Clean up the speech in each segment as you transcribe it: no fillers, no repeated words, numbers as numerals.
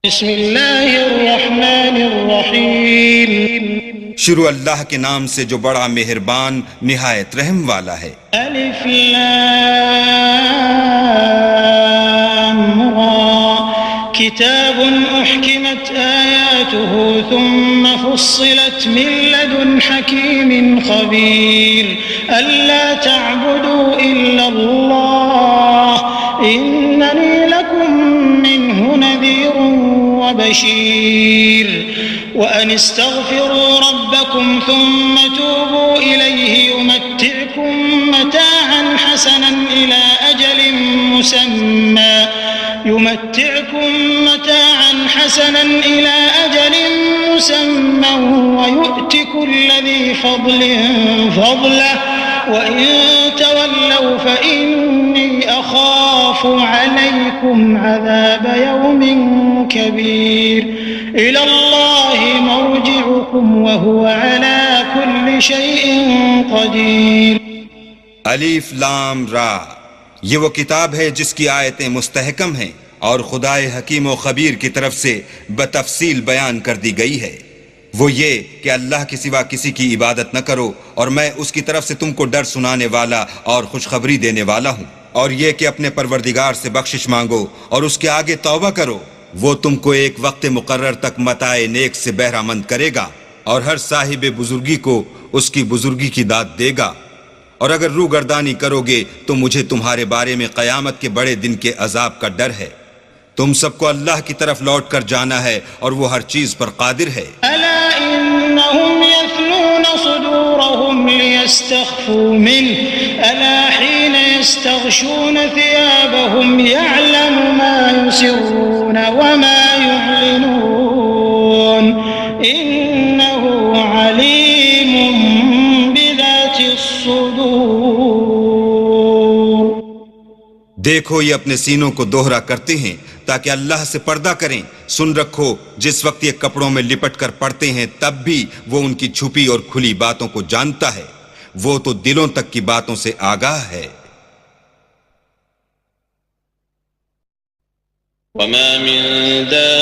بسم اللہ الرحمن الرحیم شروع اللہ کے نام سے جو بڑا مہربان نہایت رحم والا ہے۔ الف لام را کتاب احکمت آیاته ثم فصلت من لدن حکیم خبیر الا تعبدوا الا اللہ اننی لکم منہ نذیر وبشیر وأن استغفروا ربكم ثم توبوا إليه يمتعكم متاعا حسنا إلى أجل مسمى ويؤت كل ذي فضل فضله وإن تولوا فإني أخاف عليكم عذاب يوم كبير إلى الله مرجعكم وهو على كل شيء قدير۔ الف لام را، یہ وہ کتاب ہے جس کی آیتیں مستحکم ہیں اور خدائے حکیم و خبیر کی طرف سے بتفصیل بیان کر دی گئی ہے۔ وہ یہ کہ اللہ کے سوا کسی کی عبادت نہ کرو، اور میں اس کی طرف سے تم کو ڈر سنانے والا اور خوشخبری دینے والا ہوں، اور یہ کہ اپنے پروردگار سے بخشش مانگو اور اس کے آگے توبہ کرو۔ وہ تم کو ایک وقت مقرر تک متاع نیک سے بہرہ مند کرے گا، اور ہر صاحب بزرگی کو اس کی بزرگی کی داد دے گا۔ اور اگر روگردانی کرو گے تو مجھے تمہارے بارے میں قیامت کے بڑے دن کے عذاب کا ڈر ہے۔ تم سب کو اللہ کی طرف لوٹ کر جانا ہے، اور وہ ہر چیز پر قادر ہے۔ ألا إنهم يثنون صدورهم ليستخفوا منه ألا حين يستغشون ثيابهم يعلم ما يسرون وما يعلنون إنه عليم بذات الصدور۔ دیکھو یہ اپنے سینوں کو دوہرا کرتے ہیں تاکہ اللہ سے پردہ کریں۔ سن رکھو جس وقت یہ کپڑوں میں لپٹ کر پڑتے ہیں تب بھی وہ ان کی چھپی اور کھلی باتوں کو جانتا ہے، وہ تو دلوں تک کی باتوں سے آگاہ ہے۔ وما من دابة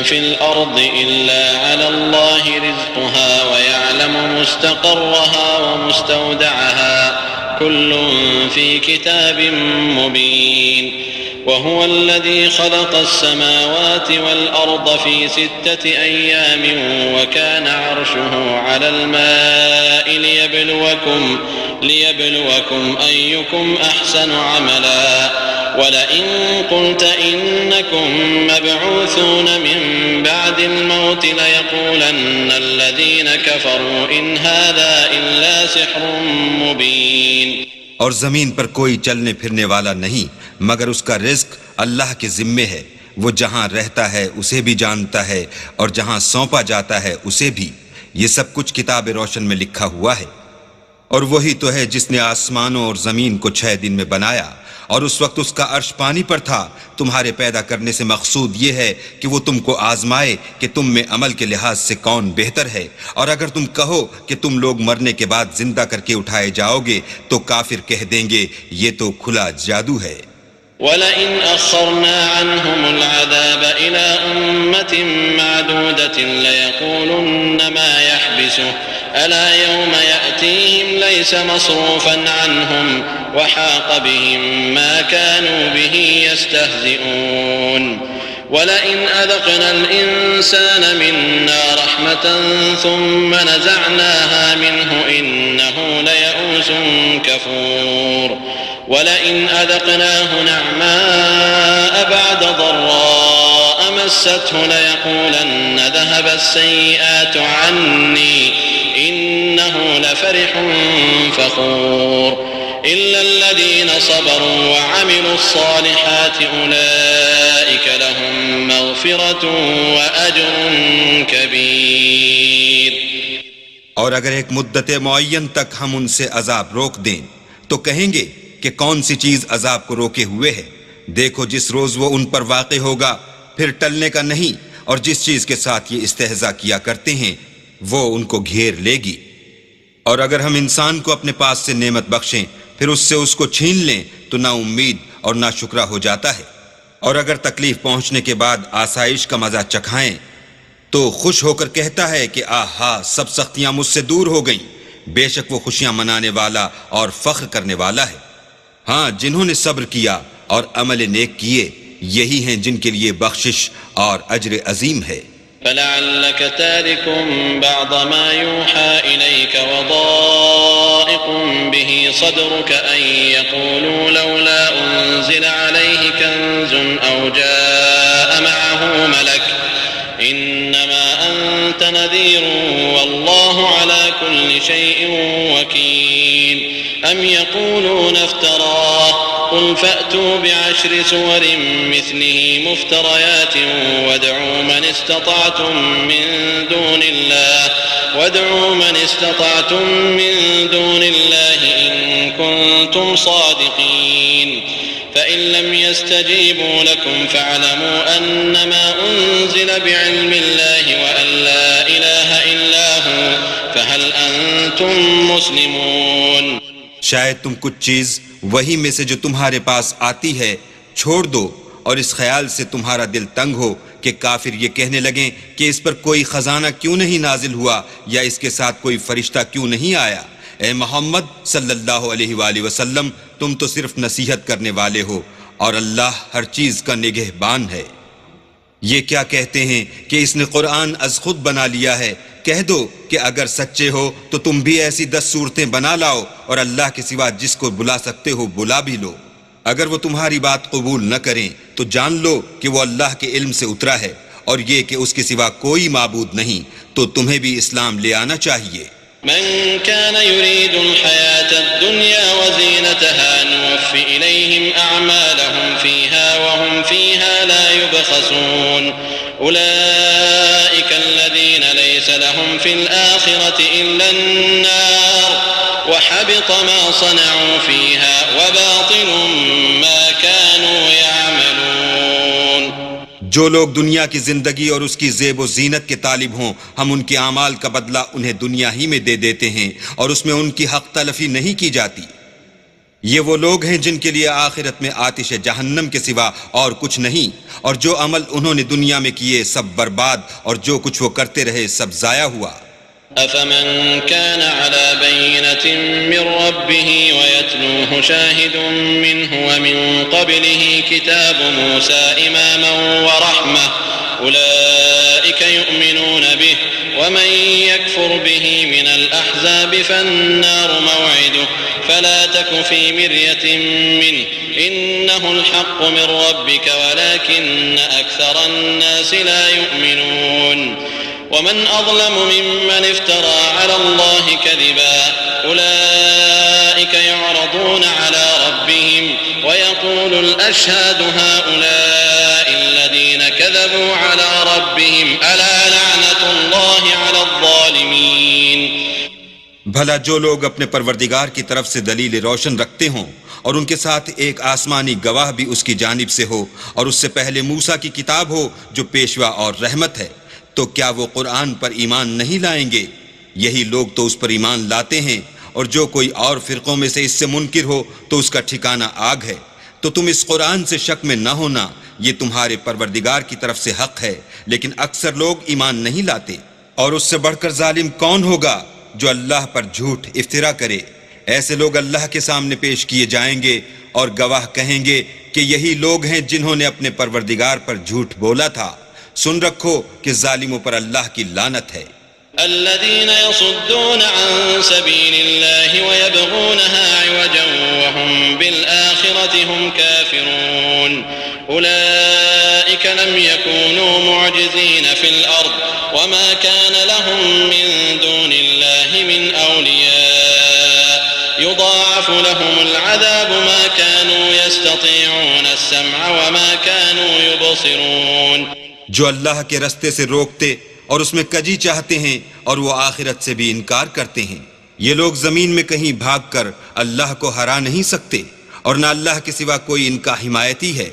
في الأرض إلا على الله رزقها ويعلم مستقرها ومستودعها كل في كتاب مبين وهو الذي خلق السماوات والأرض في 6 أيام وكان عرشه على الماء ليبلوكم أيكم أحسن عملا ولئن قلت إنكم مبعوثون من بعد الموت ليقولن الذين كفروا إن هذا إلا سحر مبين۔ اور زمین پر کوئی چلنے پھرنے والا نہیں مگر اس کا رزق اللہ کے ذمے ہے، وہ جہاں رہتا ہے اسے بھی جانتا ہے اور جہاں سونپا جاتا ہے اسے بھی، یہ سب کچھ کتاب روشن میں لکھا ہوا ہے۔ اور وہی تو ہے جس نے آسمانوں اور زمین کو 6 دن میں بنایا، اور اس وقت اس کا عرش پانی پر تھا۔ تمہارے پیدا کرنے سے مقصود یہ ہے کہ وہ تم کو آزمائے کہ تم میں عمل کے لحاظ سے کون بہتر ہے، اور اگر تم کہو کہ تم لوگ مرنے کے بعد زندہ کر کے اٹھائے جاؤ گے تو کافر کہہ دیں گے یہ تو کھلا جادو ہے۔ وَلَئِنْ أَخَّرْنَا عَنْهُمُ الْعَذَابَ إِلَىٰ أُمَّةٍ مَّعْدُودَةٍ لَيَقُولُنَّ مَا يَحْبِسُهُ أَلَا يَوْمَ يَأْتِيهِمْ لَيْسَ مَصْرُوفًا عَنْهُمْ وَحَاقَ بِهِم مَّا كَانُوا بِهِ يَسْتَهْزِئُونَ وَلَئِنْ أَذَقْنَا الْإِنسَانَ مِنَّا رَحْمَةً ثُمَّ نَزَعْنَاهَا مِنْهُ إِنَّهُ لَيَئُوسٌ كَفُورٌ وَلَئِنْ أَذَقْنَاهُ نَعْمَاءَ بَعْدَ ضَرَّاءَ مَسَّتْهُ لَيَقُولَنَّ ذَهَبَ السَّيِّئَاتُ عَنِّي إِنَّهُ لَفَرِحٌ فَخُورٌ إِلَّا الَّذِينَ صَبَرُوا وَعَمِلُوا الصَّالِحَاتِ أُولَئِكَ لَهُم مَّغْفِرَةٌ وَأَجْرٌ كَبِيرٌ۔ اور اگر ایک مدت معین تک ہم ان سے عذاب روک دیں تو کہیں گے کہ کون سی چیز عذاب کو روکے ہوئے ہے، دیکھو جس روز وہ ان پر واقع ہوگا پھر ٹلنے کا نہیں، اور جس چیز کے ساتھ یہ استہزاء کیا کرتے ہیں وہ ان کو گھیر لے گی۔ اور اگر ہم انسان کو اپنے پاس سے نعمت بخشیں پھر اس سے اس کو چھین لیں تو نا امید اور نا شکرہ ہو جاتا ہے۔ اور اگر تکلیف پہنچنے کے بعد آسائش کا مزہ چکھائیں تو خوش ہو کر کہتا ہے کہ آہا سب سختیاں مجھ سے دور ہو گئیں، بے شک وہ خوشیاں منانے والا اور فخر کرنے والا ہے۔ ہاں، جنہوں نے صبر کیا اور عمل نیک کیے، یہی ہیں جن کے لیے بخشش اور اجر عظیم ہے۔ فلعلك تارك بعض ما يوحى إليك وضائق به صدرك أن يقولوا لولا أنزل عليه كنز أو جاء معه ملك إنما أنت نذير والله على كل شيء وكيل أم يقولون افتراه قل فأتوا بعشر سور مثله مفتريات وادعوا من استطعتم من دون الله إن كنتم صادقين فإن لم يستجيبوا لكم فاعلموا أنما أنزل بعلم الله وأن لا إله إلا هو فهل أنتم مسلمون۔ شاید تم کچھ چیز وہی میں سے جو تمہارے پاس آتی ہے چھوڑ دو، اور اس خیال سے تمہارا دل تنگ ہو کہ کافر یہ کہنے لگیں کہ اس پر کوئی خزانہ کیوں نہیں نازل ہوا یا اس کے ساتھ کوئی فرشتہ کیوں نہیں آیا۔ اے محمد صلی اللہ علیہ وآلہ وسلم، تم تو صرف نصیحت کرنے والے ہو اور اللہ ہر چیز کا نگہبان ہے۔ یہ کیا کہتے ہیں کہ اس نے قرآن از خود بنا لیا ہے؟ کہہ دو کہ اگر سچے ہو تو تم بھی ایسی 10 صورتیں بنا لاؤ اور اللہ کے سوا جس کو بلا سکتے ہو بلا بھی لو۔ اگر وہ تمہاری بات قبول نہ کریں تو جان لو کہ وہ اللہ کے علم سے اترا ہے، اور یہ کہ اس کے سوا کوئی معبود نہیں، تو تمہیں بھی اسلام لے آنا چاہیے۔ من كان يريد الحياة الدنيا وزينتها نوفي إليهم أعمالهم فيها وهم فيها لا يبخسون أولئك الذين ليس لهم في الآخرة إلا النار وحبط ما صنعوا فيها وباطل ما كانوا يعملون۔ جو لوگ دنیا کی زندگی اور اس کی زیب و زینت کے طالب ہوں، ہم ان کے اعمال کا بدلہ انہیں دنیا ہی میں دے دیتے ہیں اور اس میں ان کی حق تلفی نہیں کی جاتی۔ یہ وہ لوگ ہیں جن کے لیے آخرت میں آتش جہنم کے سوا اور کچھ نہیں، اور جو عمل انہوں نے دنیا میں کیے سب برباد، اور جو کچھ وہ کرتے رہے سب ضائع ہوا۔ أفمن كان على بينة من ربه ويتلوه شاهد منه ومن قبله كتاب موسى إماما ورحمة أولئك يؤمنون به ومن يكفر به من الأحزاب فالنار موعده فلا تك في مرية منه إنه الحق من ربك ولكن أكثر الناس لا يؤمنون ومن أظلم ممن افترى على الله كذبا أولئك يعرضون على ربهم ويقول الأشهاد هؤلاء الذين كذبوا على ربهم ألا لعنة الله على الظالمين۔ بھلا جو لوگ اپنے پروردگار کی طرف سے دلیل روشن رکھتے ہوں اور ان کے ساتھ ایک آسمانی گواہ بھی اس کی جانب سے ہو اور اس سے پہلے موسیٰ کی کتاب ہو جو پیشوا اور رحمت ہے، تو کیا وہ قرآن پر ایمان نہیں لائیں گے؟ یہی لوگ تو اس پر ایمان لاتے ہیں، اور جو کوئی اور فرقوں میں سے اس سے منکر ہو تو اس کا ٹھکانہ آگ ہے۔ تو تم اس قرآن سے شک میں نہ ہونا، یہ تمہارے پروردگار کی طرف سے حق ہے، لیکن اکثر لوگ ایمان نہیں لاتے۔ اور اس سے بڑھ کر ظالم کون ہوگا جو اللہ پر جھوٹ افترا کرے؟ ایسے لوگ اللہ کے سامنے پیش کیے جائیں گے اور گواہ کہیں گے کہ یہی لوگ ہیں جنہوں نے اپنے پروردگار پر جھوٹ بولا تھا۔ سن رکھو کہ ظالموں پر اللہ کی لعنت ہے۔ الذين يصدون عن سبيل الله ويبغونها عوجا وهم بالآخرة هم كافرون أولئك لم يكونوا معجزين في الأرض وما كان لهم من دون الله من أولياء يضاعف لهم العذاب ما كانوا يستطيعون السمع وما كانوا يبصرون۔ جو اللہ کے رستے سے روکتے اور اس میں کجی چاہتے ہیں اور وہ آخرت سے بھی انکار کرتے ہیں، یہ لوگ زمین میں کہیں بھاگ کر اللہ کو ہرا نہیں سکتے، اور نہ اللہ کے سوا کوئی ان کا حمایتی ہے۔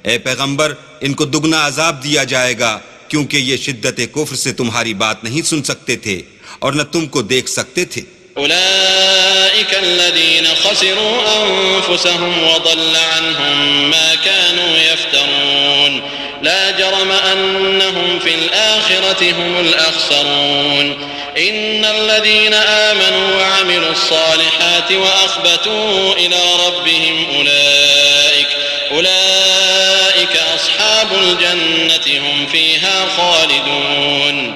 اے پیغمبر، ان کو دگنا عذاب دیا جائے گا، کیونکہ یہ شدت کفر سے تمہاری بات نہیں سن سکتے تھے اور نہ تم کو دیکھ سکتے تھے۔ أولئك الذين خسروا أنفسهم وضل عنهم ما كانوا يفترون۔ وأنهم في الآخرة هم الأخسرون إن الذين آمنوا وعملوا الصالحات وأخبتوا إلى ربهم أولئك أصحاب الجنة هم فيها خالدون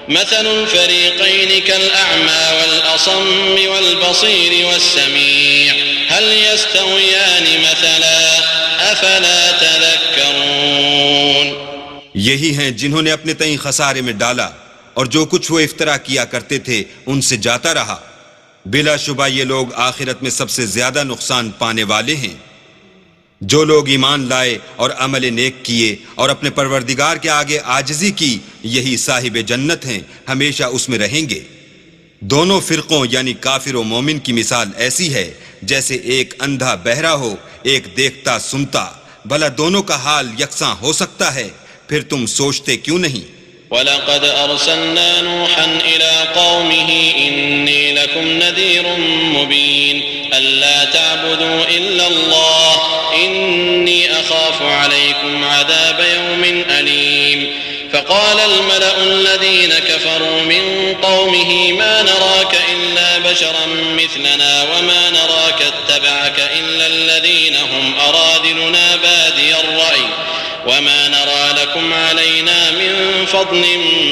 مثل الفريقين كالأعمى والأصم والبصير والسميع هل يستويان مثلا أفلا تذكرون یہی ہیں جنہوں نے اپنے تئیں خسارے میں ڈالا اور جو کچھ وہ افترا کیا کرتے تھے ان سے جاتا رہا. بلا شبہ یہ لوگ آخرت میں سب سے زیادہ نقصان پانے والے ہیں. جو لوگ ایمان لائے اور عمل نیک کیے اور اپنے پروردگار کے آگے عاجزی کی یہی صاحب جنت ہیں، ہمیشہ اس میں رہیں گے. دونوں فرقوں یعنی کافر و مومن کی مثال ایسی ہے جیسے ایک اندھا بہرا ہو ایک دیکھتا سنتا. بھلا دونوں کا حال یکساں ہو سکتا ہے؟ پھر تم سوچتے کیوں نہیں؟ وَلَقَدْ أَرْسَلْنَا نُوحًا إِلَىٰ قَوْمِهِ إِنِّي لَكُمْ نَذِيرٌ مُّبِينٌ أَلَّا تَعْبُدُوا إِلَّا اللَّهَ إِنِّي أَخَافُ عَلَيْكُمْ عَذَابَ يَوْمٍ أَلِيمٍ فَقَالَ الْمَلَأُ الَّذِينَ كَفَرُوا مِن قَوْمِهِ مَا نَرَاكَ إِلَّا بَشَرًا مِّثْلَنَا وَمَا نَرَاكَ اتَّبَعَكَ إِلَّا الَّذِينَ هُمْ أَرَاذِلُنَا بَادِيَ الرَّأْيِ وَمَا نَرَى لَكُمْ عَلَيْنَا مِن فَضْلٍ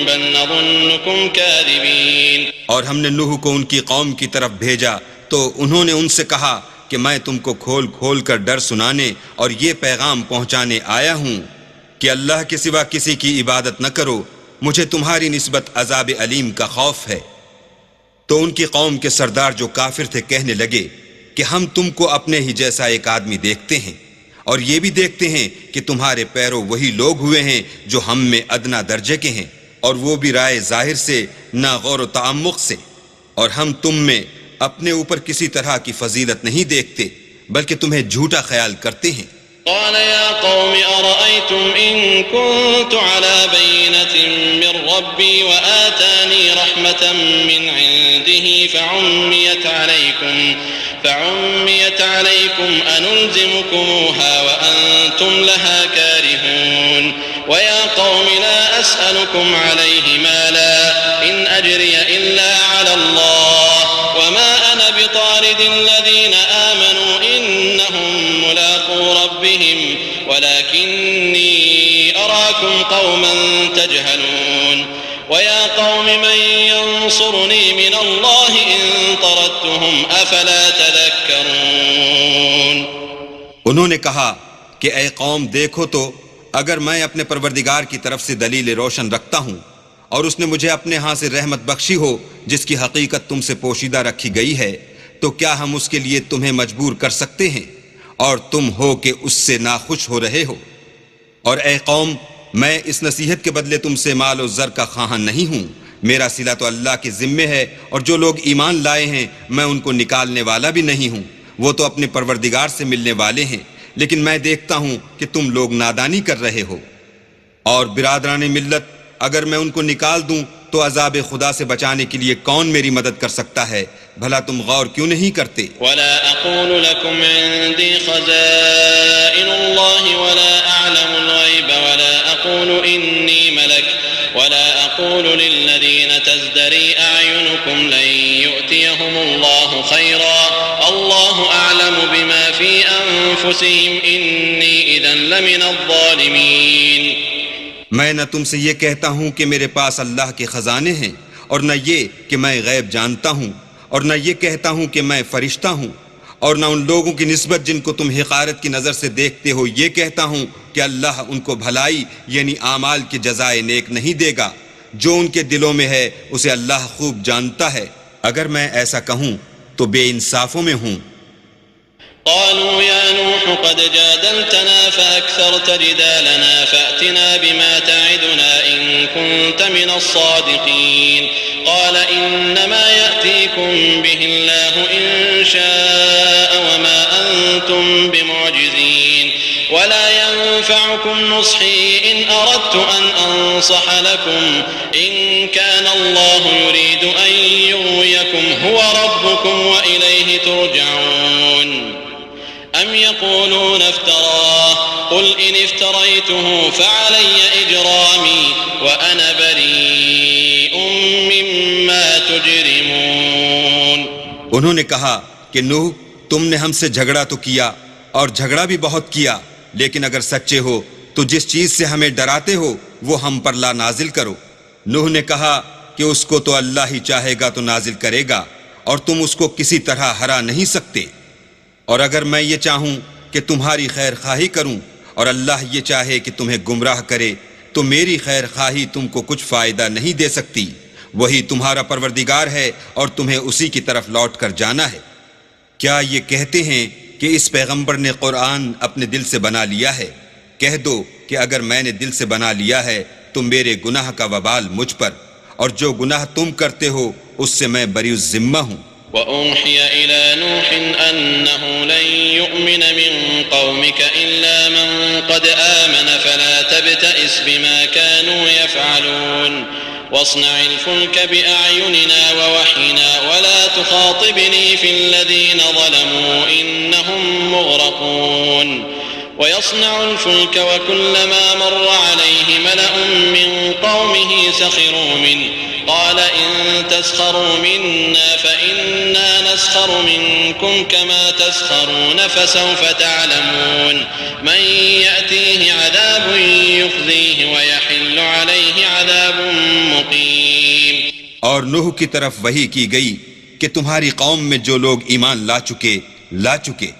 بَلْ نَظُنُّكُمْ كَاذِبِينَ. اور ہم نے نوح کو ان کی قوم کی طرف بھیجا تو انہوں نے ان سے کہا کہ میں تم کو کھول کھول کر ڈر سنانے اور یہ پیغام پہنچانے آیا ہوں کہ اللہ کے سوا کسی کی عبادت نہ کرو، مجھے تمہاری نسبت عذاب علیم کا خوف ہے. تو ان کی قوم کے سردار جو کافر تھے کہنے لگے کہ ہم تم کو اپنے ہی جیسا ایک آدمی دیکھتے ہیں اور یہ بھی دیکھتے ہیں کہ تمہارے پیرو وہی لوگ ہوئے ہیں جو ہم میں ادنا درجے کے ہیں، اور وہ بھی رائے ظاہر سے نہ غور و تعمق سے، اور ہم تم میں اپنے اوپر کسی طرح کی فضیلت نہیں دیکھتے بلکہ تمہیں جھوٹا خیال کرتے ہیں. قال يا قوم أرأيتم إن كنت على بينة من ربي وآتاني رحمة من عنده فعميت عليكم أنلزمكموها وأنتم لها كارهون ويا قوم لا أسألكم عليه مالا إن أجري إلا على الله وما أنا بطارد الذين آمنوا إنهم ملاقو ربهم ولكني أراكم قوما تجهلون ويا قوم من ينصرني من الله إن طردتهم أفلا تذكرون. انہوں نے کہا کہ اے قوم دیکھو تو اگر میں اپنے پروردگار کی طرف سے دلیل روشن رکھتا ہوں اور اس نے مجھے اپنے ہاں سے رحمت بخشی ہو جس کی حقیقت تم سے پوشیدہ رکھی گئی ہے تو کیا ہم اس کے لیے تمہیں مجبور کر سکتے ہیں اور تم ہو کہ اس سے ناخوش ہو رہے ہو؟ اور اے قوم میں اس نصیحت کے بدلے تم سے مال و زر کا خواہاں نہیں ہوں، میرا صلہ تو اللہ کے ذمے ہے، اور جو لوگ ایمان لائے ہیں میں ان کو نکالنے والا بھی نہیں ہوں، وہ تو اپنے پروردگار سے ملنے والے ہیں، لیکن میں دیکھتا ہوں کہ تم لوگ نادانی کر رہے ہو. اور برادران ملت اگر میں ان کو نکال دوں تو عذاب خدا سے بچانے کے لیے کون میری مدد کر سکتا ہے؟ بھلا تم غور کیوں نہیں کرتے؟ ولا اقول لكم عندي خزائن الله ولا اعلم الغيب ولا اقول اني ملك ولا اقول للذين تزدري اعينكم لن يؤتيهم الله خيرا الله اعلم بما في انفسهم اني اذا لمن الظالمين. میں نہ تم سے یہ کہتا ہوں کہ میرے پاس اللہ کے خزانے ہیں اور نہ یہ کہ میں غیب جانتا ہوں اور نہ یہ کہتا ہوں کہ میں فرشتہ ہوں اور نہ ان لوگوں کی نسبت جن کو تم حقارت کی نظر سے دیکھتے ہو یہ کہتا ہوں کہ اللہ ان کو بھلائی یعنی اعمال کی جزائے نیک نہیں دے گا. جو ان کے دلوں میں ہے اسے اللہ خوب جانتا ہے. اگر میں ایسا کہوں تو بے انصافوں میں ہوں. قالوا يا نوح قد جادلتنا فأكثرت جدالنا فأتنا بما تعدنا إن كنت من الصادقين. قال إنما يأتيكم به الله إن شاء وما أنتم بمعجزين ولا ينفعكم نصحي إن أردت أن أنصح لكم إن كان الله يريد أن يغويكم هو ربكم وإليه ترجعون. أم يقولون افتراه قل إن افتريته فعلي إجرامي وأنا بريء مما تجرمون. انہوں نے کہا کہ نوح تم نے ہم سے جھگڑا تو کیا اور جھگڑا بھی بہت کیا، لیکن اگر سچے ہو تو جس چیز سے ہمیں ڈراتے ہو وہ ہم پر لا نازل کرو. نوح نے کہا کہ اس کو تو اللہ ہی چاہے گا تو نازل کرے گا اور تم اس کو کسی طرح ہرا نہیں سکتے. اور اگر میں یہ چاہوں کہ تمہاری خیر خواہی کروں اور اللہ یہ چاہے کہ تمہیں گمراہ کرے تو میری خیر خواہی تم کو کچھ فائدہ نہیں دے سکتی. وہی تمہارا پروردگار ہے اور تمہیں اسی کی طرف لوٹ کر جانا ہے. کیا یہ کہتے ہیں کہ اس پیغمبر نے قرآن اپنے دل سے بنا لیا ہے؟ کہہ دو کہ اگر میں نے دل سے بنا لیا ہے تو میرے گناہ کا وبال مجھ پر، اور جو گناہ تم کرتے ہو اس سے میں بری الذمہ ہوں. وأوحي إلى نوح أنه لن يؤمن من قومك إلا من قد آمن فلا تبتئس بما كانوا يفعلون واصنع الفلك بأعيننا ووحينا ولا تخاطبني في الذين ظلموا إنهم مغرقون. ويصنع الفلك وكلما مر عليه ملأ من قومه سخروا منه قال إن تسخروا منا فإنا نسخر منكم كما تسخرون فسوف تعلمون من يأتيه عذاب يخزيه ويحل عليه عذاب مقيم. اور نوح کی طرف وحی کی گئی کہ تمہاری قوم میں جو لوگ ایمان لا چکے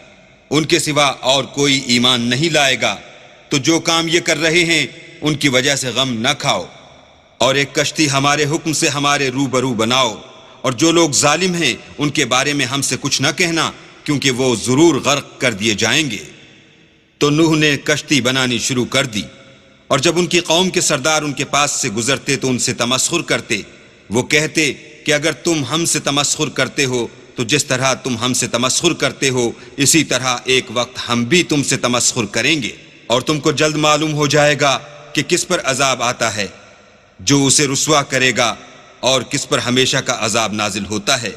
ان کے سوا اور کوئی ایمان نہیں لائے گا، تو جو کام یہ کر رہے ہیں ان کی وجہ سے غم نہ کھاؤ، اور ایک کشتی ہمارے حکم سے ہمارے روبرو بناؤ، اور جو لوگ ظالم ہیں ان کے بارے میں ہم سے کچھ نہ کہنا کیونکہ وہ ضرور غرق کر دیے جائیں گے. تو نوح نے کشتی بنانی شروع کر دی، اور جب ان کی قوم کے سردار ان کے پاس سے گزرتے تو ان سے تمسخر کرتے. وہ کہتے کہ اگر تم ہم سے تمسخر کرتے ہو تو جس طرح تم ہم سے تمسخر کرتے ہو اسی طرح ایک وقت ہم بھی تم سے تمسخر کریں گے، اور تم کو جلد معلوم ہو جائے گا کہ کس پر عذاب آتا ہے جو اسے رسوا کرے گا اور کس پر ہمیشہ کا عذاب نازل ہوتا ہے.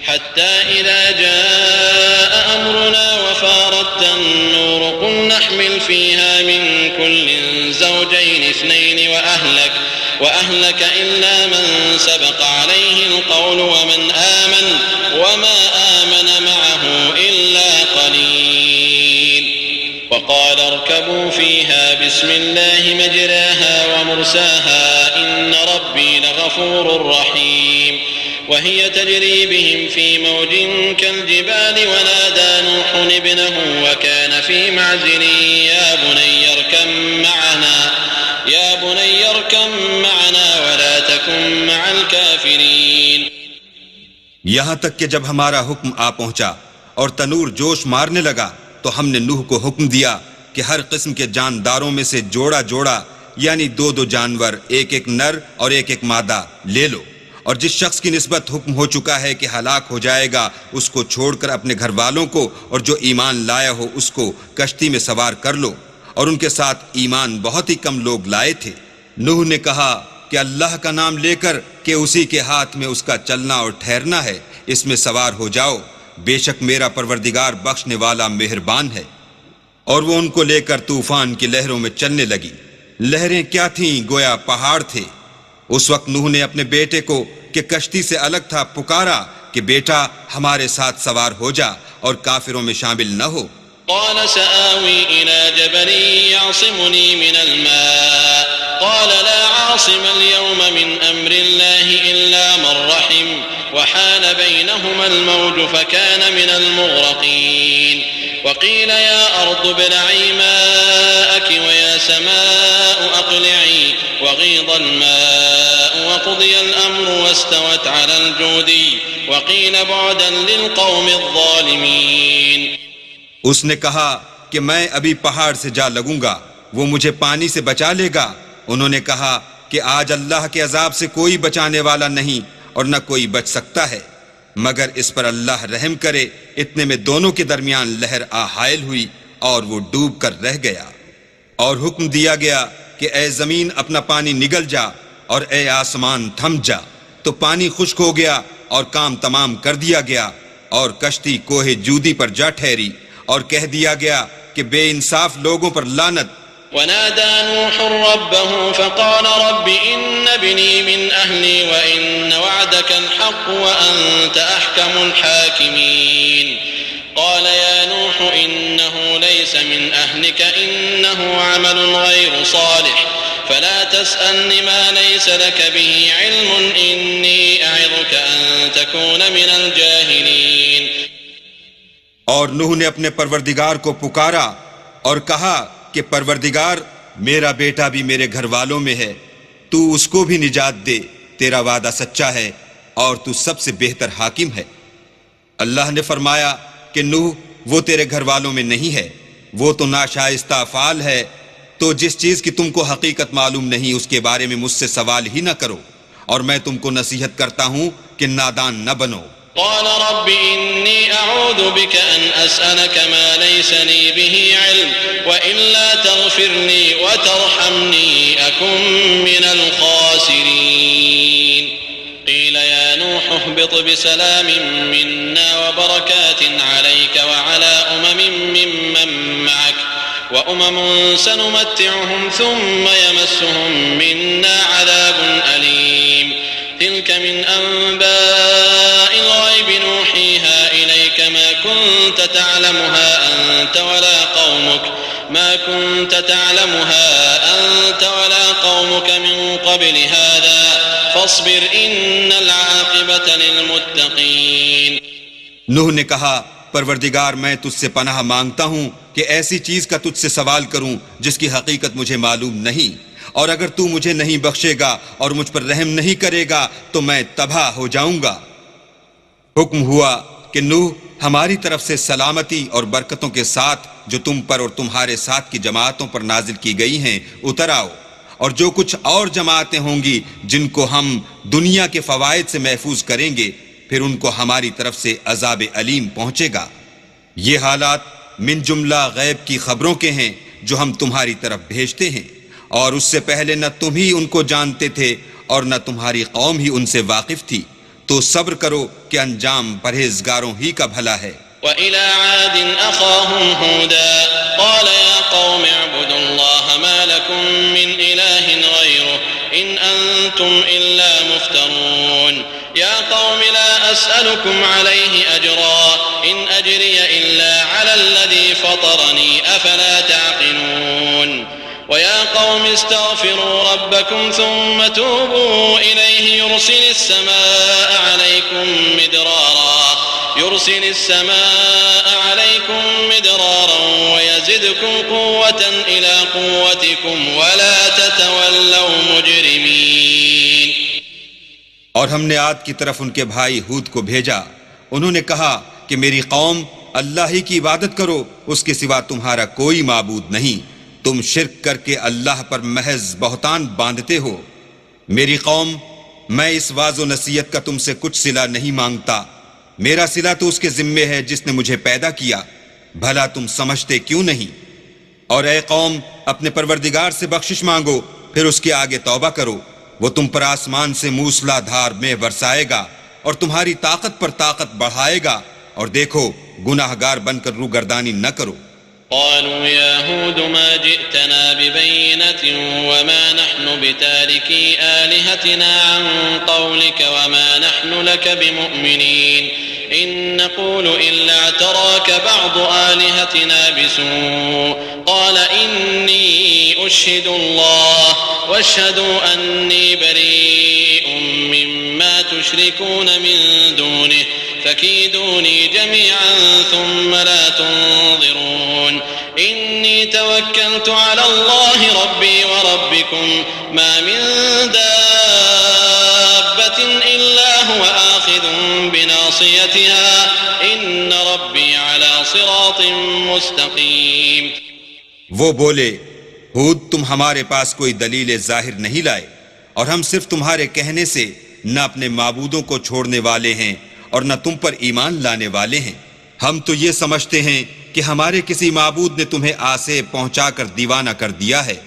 حتى إذا جاء أمرنا وفارت النور قل نحمل فيها من كل زوجين اثنين وأهلك إلا من سبق عليه القول ومن آمن وما آمن معه إلا قليل. وقال اركبوا فيها بسم الله مجراها ومرساها إن ربي لغفور رحيم. وهي تجري بهم في موج كالجبال ونادى نوح ابنه وكان في معزل يا بني اركب معنا ولا تكن مع الكافرين. یہاں تک کہ جب ہمارا حکم آ پہنچا اور تنور جوش مارنے لگا تو ہم نے نوح کو حکم دیا کہ ہر قسم کے جانداروں میں سے جوڑا جوڑا یعنی دو جانور، ایک نر اور ایک مادہ لے لو، اور جس شخص کی نسبت حکم ہو چکا ہے کہ ہلاک ہو جائے گا اس کو چھوڑ کر اپنے گھر والوں کو اور جو ایمان لایا ہو اس کو کشتی میں سوار کر لو. اور ان کے ساتھ ایمان بہت ہی کم لوگ لائے تھے. نوح نے کہا کہ اللہ کا نام لے کر کہ اسی کے ہاتھ میں اس کا چلنا اور ٹھہرنا ہے، اس میں سوار ہو جاؤ، بے شک میرا پروردگار بخشنے والا مہربان ہے. اور وہ ان کو لے کر طوفان کی لہروں میں چلنے لگی. لہریں کیا تھیں؟ گویا پہاڑ تھے. اس وقت نوح نے اپنے بیٹے کو کہ کشتی سے الگ تھا پکارا کہ بیٹا ہمارے ساتھ سوار ہو جا اور کافروں میں شامل نہ ہو. قال سآوي إلى جبل يعصمني من الماء قال لا عاصم اليوم من أمر الله إلا من رحم وحال بينهما الموج فكان من المغرقين. وقيل يا أرض ابلعي ماءك ويا سماء أقلعي وغيض الماء وقضي الأمر واستوت على الجودي وقيل بعدا للقوم الظالمين. اس نے کہا کہ میں ابھی پہاڑ سے جا لگوں گا، وہ مجھے پانی سے بچا لے گا. انہوں نے کہا کہ آج اللہ کے عذاب سے کوئی بچانے والا نہیں اور نہ کوئی بچ سکتا ہے مگر اس پر اللہ رحم کرے. اتنے میں دونوں کے درمیان لہر حائل ہوئی اور وہ ڈوب کر رہ گیا. اور حکم دیا گیا کہ اے زمین اپنا پانی نگل جا اور اے آسمان تھم جا. تو پانی خشک ہو گیا اور کام تمام کر دیا گیا اور کشتی کوہ جودی پر جا ٹھہری. اور کہہ دیا گیا کہ بے انصاف لوگوں پر لعنت۔ ونادى نوح ربه فقال رب إن ابني من أهلي وإن وعدك الحق وأنت أحكم الحاكمين قال يا نوح إنه ليس من أهلك إنه عمل غير صالح فلا تسألني ما ليس لك به علم إني أعظك أن تكون من الجاهلين۔ اور نوح نے اپنے پروردگار کو پکارا اور کہا کہ پروردگار میرا بیٹا بھی میرے گھر والوں میں ہے، تو اس کو بھی نجات دے، تیرا وعدہ سچا ہے اور تو سب سے بہتر حاکم ہے۔ اللہ نے فرمایا کہ نوح وہ تیرے گھر والوں میں نہیں ہے، وہ تو ناشائستہ افعال ہے، تو جس چیز کی تم کو حقیقت معلوم نہیں اس کے بارے میں مجھ سے سوال ہی نہ کرو، اور میں تم کو نصیحت کرتا ہوں کہ نادان نہ بنو۔ قال رب إني أعوذ بك أن أسألك ما ليس لي به علم وإلا تغفر لي وترحمني أكن من الخاسرين قيل يا نوح اهبط بسلام منا وبركات عليك وعلى ممن معك وأمم سنمتعهم ثم يمسهم منا عذاب أليم تلك من أنباء الغيب نوحيها إليك ما كنت تعلمها أنت ولا قومك من قبل هذا فاصبر إن العاقبة للمتقين۔ نوح نے کہا پروردگار میں تجھ سے پناہ مانگتا ہوں کہ ایسی چیز کا تجھ سے سوال کروں جس کی حقیقت مجھے معلوم نہیں، اور اگر تو مجھے نہیں بخشے گا اور مجھ پر رحم نہیں کرے گا تو میں تباہ ہو جاؤں گا۔ حکم ہوا کہ نوح ہماری طرف سے سلامتی اور برکتوں کے ساتھ جو تم پر اور تمہارے ساتھ کی جماعتوں پر نازل کی گئی ہیں اتر آؤ، اور جو کچھ اور جماعتیں ہوں گی جن کو ہم دنیا کے فوائد سے محفوظ کریں گے پھر ان کو ہماری طرف سے عذاب علیم پہنچے گا۔ یہ حالات من جملہ غیب کی خبروں کے ہیں جو ہم تمہاری طرف بھیجتے ہیں، اور اس سے پہلے نہ تم ہی ان کو جانتے تھے اور نہ تمہاری قوم ہی ان سے واقف تھی، تو صبر کرو کہ انجام پرہیزگاروں ہی کا بھلا ہے۔ وإلى عاد أخاهم هودا قال يا قوم اعبدوا الله ما لكم من إله غيره إن أنتم إلا مفترون يا قوم لا أسألكم عليه أجرا إن أجري إلا على الذي فطرني أفلا تعقلون ويا قوم استغفروا ربكم ثم توبوا إليه يرسل السماء عليكم مدرارا ويزدكم قوة إلى قوتكم ولا تتولوا مجرمين۔ اور ہم نے عاد کی طرف ان کے بھائی ہود کو بھیجا، انہوں نے کہا کہ میری قوم اللہ ہی کی عبادت کرو، اس کے سوا تمہارا کوئی معبود نہیں، تم شرک کر کے اللہ پر محض بہتان باندھتے ہو۔ میری قوم میں اس واعظ و نصیحت کا تم سے کچھ صلہ نہیں مانگتا، میرا صلہ تو اس کے ذمے ہے جس نے مجھے پیدا کیا، بھلا تم سمجھتے کیوں نہیں؟ اور اے قوم اپنے پروردگار سے بخشش مانگو پھر اس کے آگے توبہ کرو، وہ تم پر آسمان سے موسلا دھار میں برسائے گا اور تمہاری طاقت پر طاقت بڑھائے گا، اور دیکھو گناہ گار بن کر روگردانی نہ کرو۔ قالوا يا هود ما جئتنا ببينة وما نحن بتاركي آلهتنا عن قولك وما نحن لك بمؤمنين إن نقول إلا اعتراك بعض آلهتنا بسوء قال إني أشهد الله واشهدوا أني بريء مما تشركون من دونه فكيدوني جميعا ثم لا تنظرون إني توكلت على الله ربي وربكم ما من دابة إلا هو آخذ بناصيتها إن ربي على صراط مستقيم۔ وہ بولے ہود تم ہمارے پاس کوئی دلیل ظاہر نہیں لائے، اور ہم صرف تمہارے کہنے سے نہ اپنے معبودوں کو چھوڑنے والے ہیں اور نہ تم پر ایمان لانے والے ہیں، ہم تو یہ سمجھتے ہیں کہ ہمارے کسی معبود نے تمہیں آسے پہنچا کر دیوانہ کر دیا ہے۔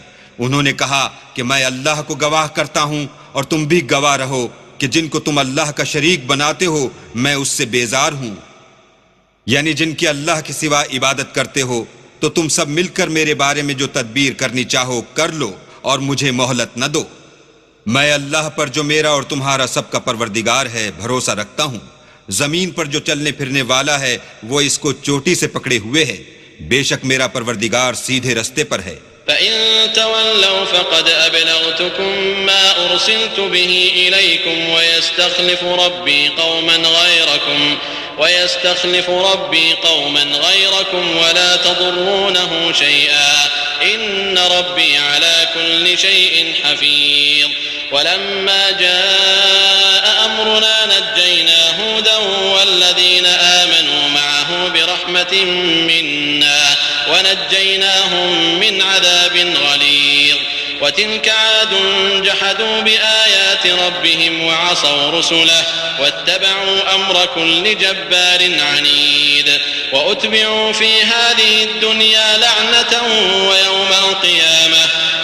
انہوں نے کہا کہ میں اللہ کو گواہ کرتا ہوں اور تم بھی گواہ رہو کہ جن کو تم اللہ کا شریک بناتے ہو میں اس سے بیزار ہوں، یعنی جن کی اللہ کے سوا عبادت کرتے ہو تو تم سب مل کر میرے بارے میں جو تدبیر کرنی چاہو کر لو اور مجھے مہلت نہ دو۔ میں اللہ پر جو میرا اور تمہارا سب کا پروردگار ہے بھروسہ رکھتا ہوں۔ زمین پر جو چلنے پھرنے والا ہے وہ اس کو چوٹی سے پکڑے ہوئے ہے، بے شک میرا پروردگار سیدھے رستے پر ہے۔ فَإِن تَوَلَّوْا فَقَدْ أَبْلَغْتُكُم مَّا أُرْسِلْتُ بِهِ إِلَيْكُمْ وَيَسْتَخْلِفُ رَبِّي قَوْمًا غَيْرَكُمْ وَلَا تَضُرُّونَهُ شَيْئًا إِنَّ رَبِّي عَلَى كُلِّ شَيْءٍ حَفِيظٌ وَلَمَّا جَاءَ أَمْرُنَا نَجَّيْنَا هُودًا وَالَّذِينَ آمَنُوا مَعَهُ بِرَحْمَةٍ مِّنَّا ونجيناهم من عذاب غليظ وتلك عاد جحدوا بآيات ربهم وعصوا رسله واتبعوا أمر كل جبار عنيد وأتبعوا في هذه الدنيا لعنة ويوم القيامة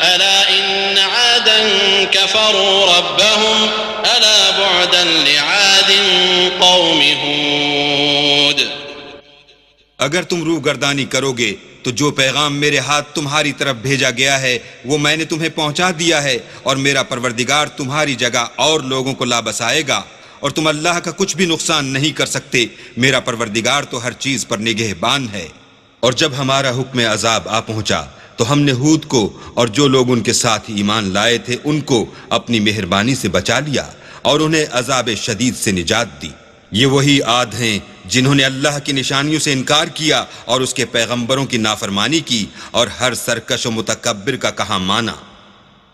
ألا إن عادا كفروا ربهم ألا بعدا لعاد قوم هود۔ اگر تم روگردانی کرو گے تو جو پیغام میرے ہاتھ تمہاری طرف بھیجا گیا ہے وہ میں نے تمہیں پہنچا دیا ہے، اور میرا پروردگار تمہاری جگہ اور لوگوں کو لا بسائے گا، اور تم اللہ کا کچھ بھی نقصان نہیں کر سکتے، میرا پروردگار تو ہر چیز پر نگہبان ہے۔ اور جب ہمارا حکم عذاب آ پہنچا تو ہم نے ہود کو اور جو لوگ ان کے ساتھ ایمان لائے تھے ان کو اپنی مہربانی سے بچا لیا اور انہیں عذاب شدید سے نجات دی۔ یہ وہی عاد ہیں جنہوں نے اللہ کی نشانیوں سے انکار کیا اور اس کے پیغمبروں کی نافرمانی کی اور ہر سرکش و متکبر کا کہا مانا۔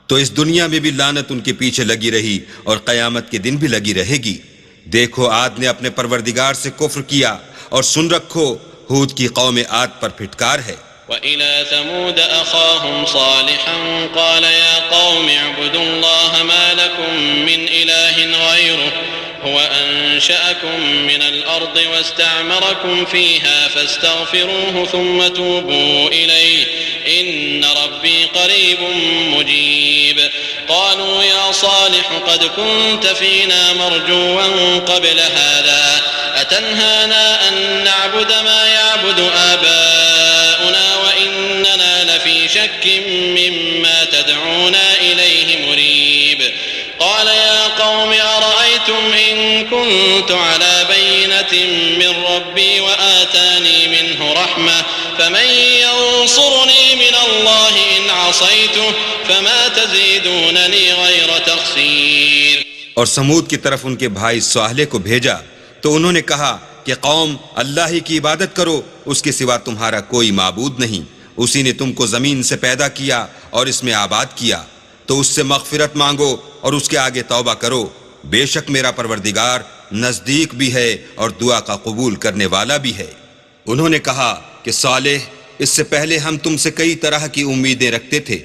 تو اس دنیا میں بھی لعنت ان کے پیچھے لگی رہی اور قیامت کے دن بھی لگی رہے گی۔ دیکھو عاد نے اپنے پروردگار سے کفر کیا، اور سن رکھو ہود کی قوم عاد پر پھٹکار ہے۔ وَإِلَى ثَمُودَ أَخَاهُمْ صَالِحًا قَالَ يَا قَوْمِ اعْبُدُوا اللَّهَ مَا لَكُمْ مِنْ إِلَٰهٍ غَيْرُهُ هو أنشأكم من الأرض واستعمركم فيها فاستغفروه ثم توبوا إليه إن ربي قريب مجيب قالوا يا صالح قد كنت فينا مرجوا قبل هذا أتنهانا أن نعبد ما يعبد آباؤنا وإننا لفي شك مما تدعونا إليه مريب قال يا قوم أرأيتم إن كنت على بينة من ربي وآتاني منه رحمة فمن ينصرني من الله إن عصيته فما تزيدونني غير تخسير۔ اور سمود کی طرف ان کے بھائی صالح کو بھیجا تو انہوں نے کہا کہ قوم اللہ ہی کی عبادت کرو، اس کے سوا تمہارا کوئی معبود نہیں، اسی نے تم کو زمین سے پیدا کیا اور اس میں آباد کیا، تو اس سے مغفرت مانگو اور اس کے آگے توبہ کرو، بے شک میرا پروردگار نزدیک بھی ہے اور دعا کا قبول کرنے والا بھی ہے۔ انہوں نے کہا کہ صالح، اس سے پہلے ہم تم سے کئی طرح کی امیدیں رکھتے تھے،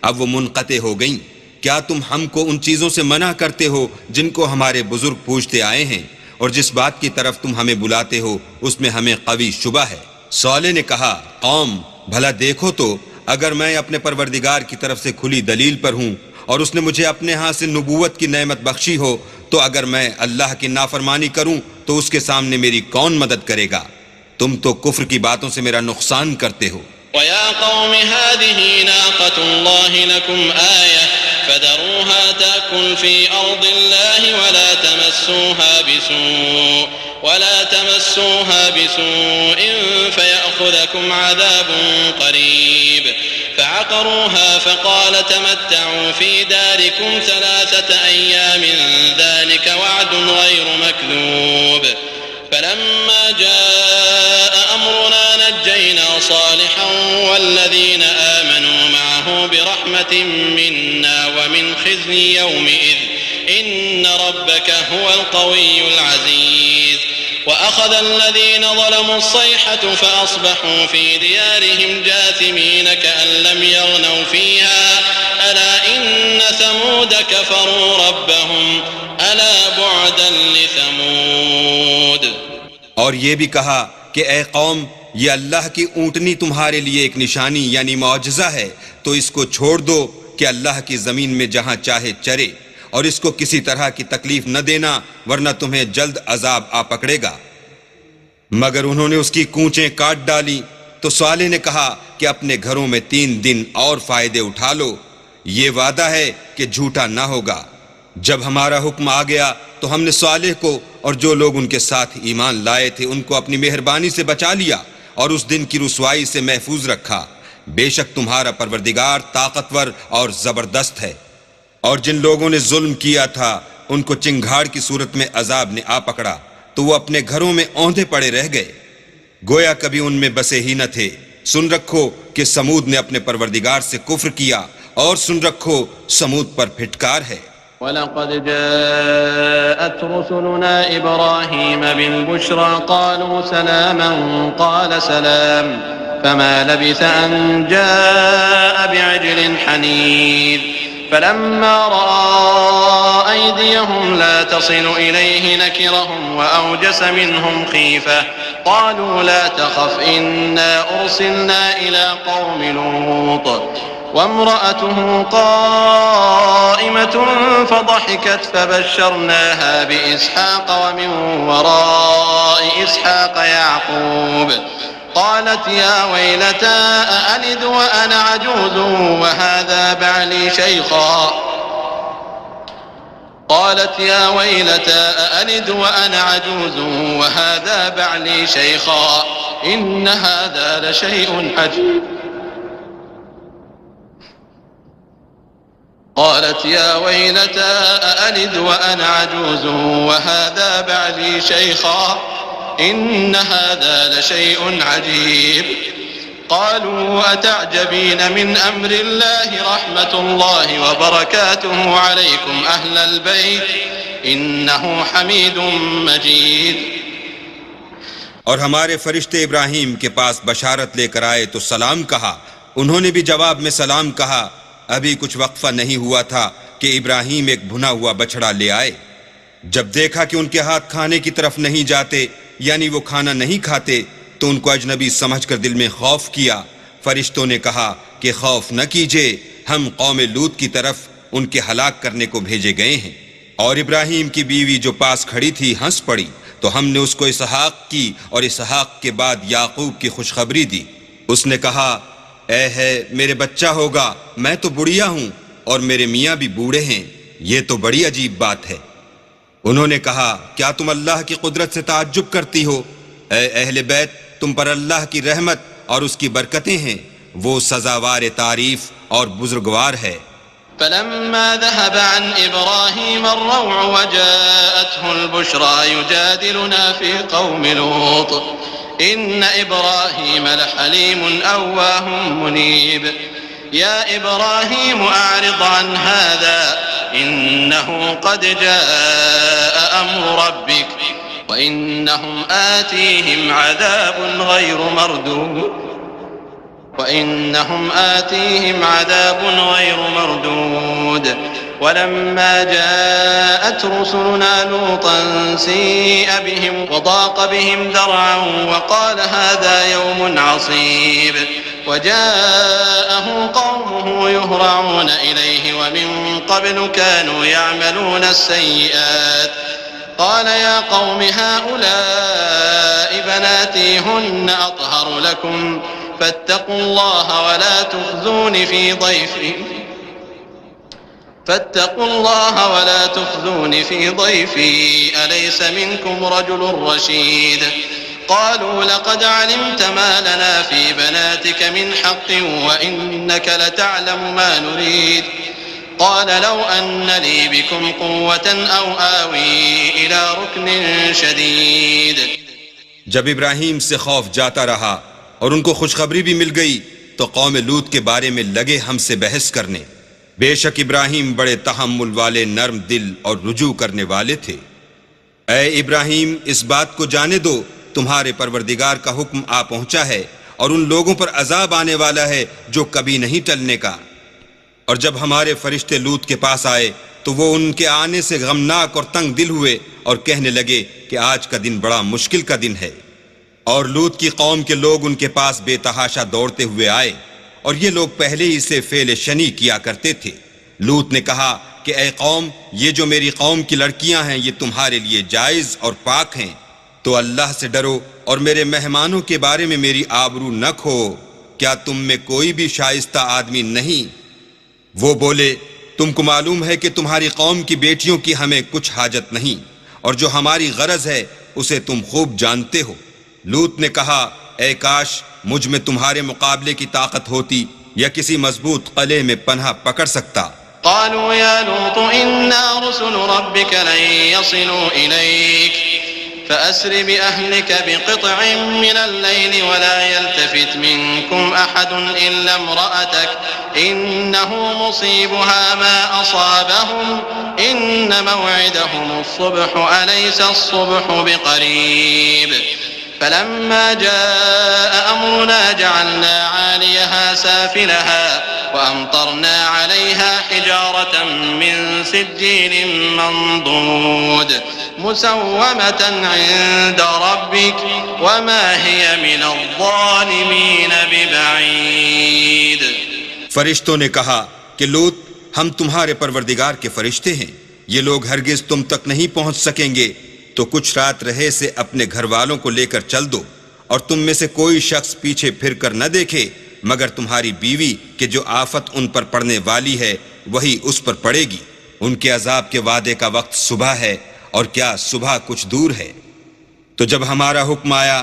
اب وہ منقطع ہو گئیں، کیا تم ہم کو ان چیزوں سے منع کرتے ہو جن کو ہمارے بزرگ پوچھتے آئے ہیں، اور جس بات کی طرف تم ہمیں بلاتے ہو اس میں ہمیں قوی شبہ ہے۔ صالح نے کہا قوم بھلا دیکھو تو اگر میں اپنے پروردگار کی طرف سے کھلی دلیل پر ہوں اور اس نے مجھے اپنے ہاں سے نبوت کی نعمت بخشی ہو، تو اگر میں اللہ کی نافرمانی کروں تو اس کے سامنے میری کون مدد کرے گا؟ تم تو کفر کی باتوں سے میرا نقصان کرتے ہو۔ وَيَا قَوْمِ هَذِهِ نَاقَةُ اللَّهِ لَكُمْ آيَةً فَذَرُوهَا تَأْكُلْ فِي أَرْضِ اللَّهِ وَلَا تَمَسُّوهَا بِسُوءٍ فَيَأْخُذَكُمْ عَذَابٌ قَرِيبٌ فعقروها فقال تمتعوا في داركم 3 أيام ذلك وعد غير مكذوب فلما جاء أمرنا نجينا صالحا والذين آمنوا معه برحمة منا ومن خزي يومئذ إن ربك هو القوي العزيز وأخذ الذين ظلموا الصيحة فأصبحوا في ديارهم جاثمين كأن لم يغنوا فيها ألا إن ثمود كفروا ربهم ألا بعدا لثمود۔ اور یہ بھی کہا کہ اے قوم، یہ اللہ کی اونٹنی تمہارے لیے ایک نشانی یعنی معجزہ ہے، تو اس کو چھوڑ دو کہ اللہ کی زمین میں جہاں چاہے چرے، اور اس کو کسی طرح کی تکلیف نہ دینا ورنہ تمہیں جلد عذاب آ پکڑے گا۔ مگر انہوں نے اس کی کونچیں کاٹ ڈالی، تو صالح نے کہا کہ اپنے گھروں میں 3 دن اور فائدے اٹھا لو، یہ وعدہ ہے کہ جھوٹا نہ ہوگا۔ جب ہمارا حکم آ گیا تو ہم نے صالح کو اور جو لوگ ان کے ساتھ ایمان لائے تھے ان کو اپنی مہربانی سے بچا لیا اور اس دن کی رسوائی سے محفوظ رکھا۔ بے شک تمہارا پروردگار طاقتور اور زبردست ہے۔ اور جن لوگوں نے ظلم کیا تھا ان کو چنگھاڑ کی صورت میں عذاب نے آ پکڑا تو وہ اپنے گھروں میں اوندھے پڑے رہ گئے، گویا کبھی ان میں بسے ہی نہ تھے۔ سن رکھو کہ سمود نے اپنے پروردگار سے کفر کیا، اور سن رکھو سمود پر پھٹکار ہے۔ وَلَقَدْ جَاءَتْ رُسُلُنَا إِبْرَاهِيمَ بِالْبُشْرَى قَالُوا سَلَامًا قَالَ سَلَامٌ فَمَا لَبِثَ أَن جَاءَ بِعِجْلٍ حَنِيذٍ فَلَمَّا رَأَىٰ أَيْدِيَهُمْ لَا تَصِلُ إِلَيْهِ نَكِرَهُمْ وَأَوْجَسَ مِنْهُمْ خِيفَةً قَالُوا لَا تَخَفْ إِنَّا أُرْسِلْنَا إِلَىٰ قَوْمِ لُوطٍ وامرأته قائمة فضحكت فبشرناها بإسحاق ومن وراء إسحاق يعقوب قالت يا ويلتى أألد وأنا عجوز وهذا بعلي شيخا قالت يا ويلتى أألد وأنا عجوز وهذا بعلي شيخا إن هذا لشيء عجيب قالت يا ويلتى أألد وأنا عجوز وهذا بعلي شيخا إن هذا لشيء عجيب قالوا أتعجبين من أمر الله رحمة الله وبركاته عليكم أهل البيت إنه حميد مجيد۔ اور ہمارے فرشتے ابراہیم کے پاس بشارت لے کر آئے تو سلام کہا، انہوں نے بھی جواب میں سلام کہا۔ ابھی کچھ وقفہ نہیں ہوا تھا کہ ابراہیم ایک بھنا ہوا بچڑا لے آئے۔ جب دیکھا کہ ان کے ہاتھ کھانے کی طرف نہیں جاتے، یعنی وہ کھانا نہیں کھاتے، تو ان کو اجنبی سمجھ کر دل میں خوف کیا۔ فرشتوں نے کہا کہ خوف نہ کیجئے، ہم قوم لوط کی طرف ان کے ہلاک کرنے کو بھیجے گئے ہیں۔ اور ابراہیم کی بیوی جو پاس کھڑی تھی ہنس پڑی، تو ہم نے اس کو اسحاق کی اور اسحاق کے بعد یعقوب کی خوشخبری دی۔ اس نے کہا اے ہے میرے بچہ ہوگا، میں تو بڑھیا ہوں اور میرے میاں بھی بوڑھے ہیں، یہ تو بڑی عجیب بات ہے۔ انہوں نے کہا کیا تم اللہ کی قدرت سے تعجب کرتی ہو؟ اے اہل بیت، تم پر اللہ کی رحمت اور اس کی برکتیں ہیں، وہ سزاوار تعریف اور بزرگوار ہے۔ فلما ذهب عن إبراهيم الروع وجاءته البشرى يجادلنا في قوم لوط إن إبراهيم لحليم أواه منيب يا إبراهيم أعرض عن هذا إنه قد جاء أمر ربك وإنهم آتيهم عذاب غير مردود ولما جاءت رسلنا لوطا سيء بهم وضاق بهم ذرعا وقال هذا يوم عصيب وجاءه قومه يهرعون إليه ومن قبل كانوا يعملون السيئات قال يا قوم هؤلاء بناتي هن أطهر لكم فاتقوا الله ولا تخزون في ضيفي أليس منكم رجل رشيد قالوا لقد علمت ما لنا في بناتك من حق وإنك لتعلم ما نريد قال لو أن لي بكم قوة أو آوي إلى ركن شديد۔ جب ابراہیم سے خوف جاتا رہا اور ان کو خوشخبری بھی مل گئی تو قوم لوط کے بارے میں لگے ہم سے بحث کرنے۔ بے شک ابراہیم بڑے تحمل والے، نرم دل اور رجوع کرنے والے تھے۔ اے ابراہیم، اس بات کو جانے دو تمہارے پروردگار کا حکم آ پہنچا ہے اور ان لوگوں پر عذاب آنے والا ہے جو کبھی نہیں ٹلنے کا۔ اور جب ہمارے فرشتے لوط کے پاس آئے تو وہ ان کے آنے سے غمناک اور تنگ دل ہوئے اور کہنے لگے کہ آج کا دن بڑا مشکل کا دن ہے۔ اور لوط کی قوم کے لوگ ان کے پاس بے تحاشا دوڑتے ہوئے آئے، اور یہ لوگ پہلے ہی سے فعل شنی کیا کرتے تھے۔ لوط نے کہا کہ اے قوم، یہ جو میری قوم کی لڑکیاں ہیں یہ تمہارے لیے جائز اور پاک ہیں، تو اللہ سے ڈرو اور میرے مہمانوں کے بارے میں میری آبرو نہ کھو۔ کیا تم میں کوئی بھی شائستہ آدمی نہیں؟ وہ بولے تم کو معلوم ہے کہ تمہاری قوم کی بیٹیوں کی ہمیں کچھ حاجت نہیں، اور جو ہماری غرض ہے اسے تم خوب جانتے ہو۔ لوط نے کہا اے کاش مجھ میں تمہارے مقابلے کی طاقت ہوتی یا کسی مضبوط قلعے میں پناہ پکڑ سکتا۔ قالوا يا لوط إنا رسل ربك لن يصلوا إليك فأسر بأهلك بقطع من الليل ولا يلتفت منكم أحد إلا امرأتك إنه مصيبها ما أصابهم إن موعدهم الصبح أليس الصبح بقريب فلما جاء أمرنا جعلنا عاليها سافلها وأمطرنا عليها حجارة من سجيل منضود مسومة عند ربك وما هي من الظالمين ببعيد۔ فرشتوں نے کہا کہ لوط ہم تمہارے پروردگار کے فرشتے ہیں، یہ لوگ ہرگز تم تک نہیں پہنچ سکیں گے، تو کچھ رات رہے سے اپنے گھر والوں کو لے کر چل دو، اور تم میں سے کوئی شخص پیچھے پھر کر نہ دیکھے مگر تمہاری بیوی کہ جو آفت ان پر پڑنے والی ہے وہی اس پر پڑے گی۔ ان کے عذاب کے وعدے کا وقت صبح ہے، اور کیا صبح کچھ دور ہے۔ تو جب ہمارا حکم آیا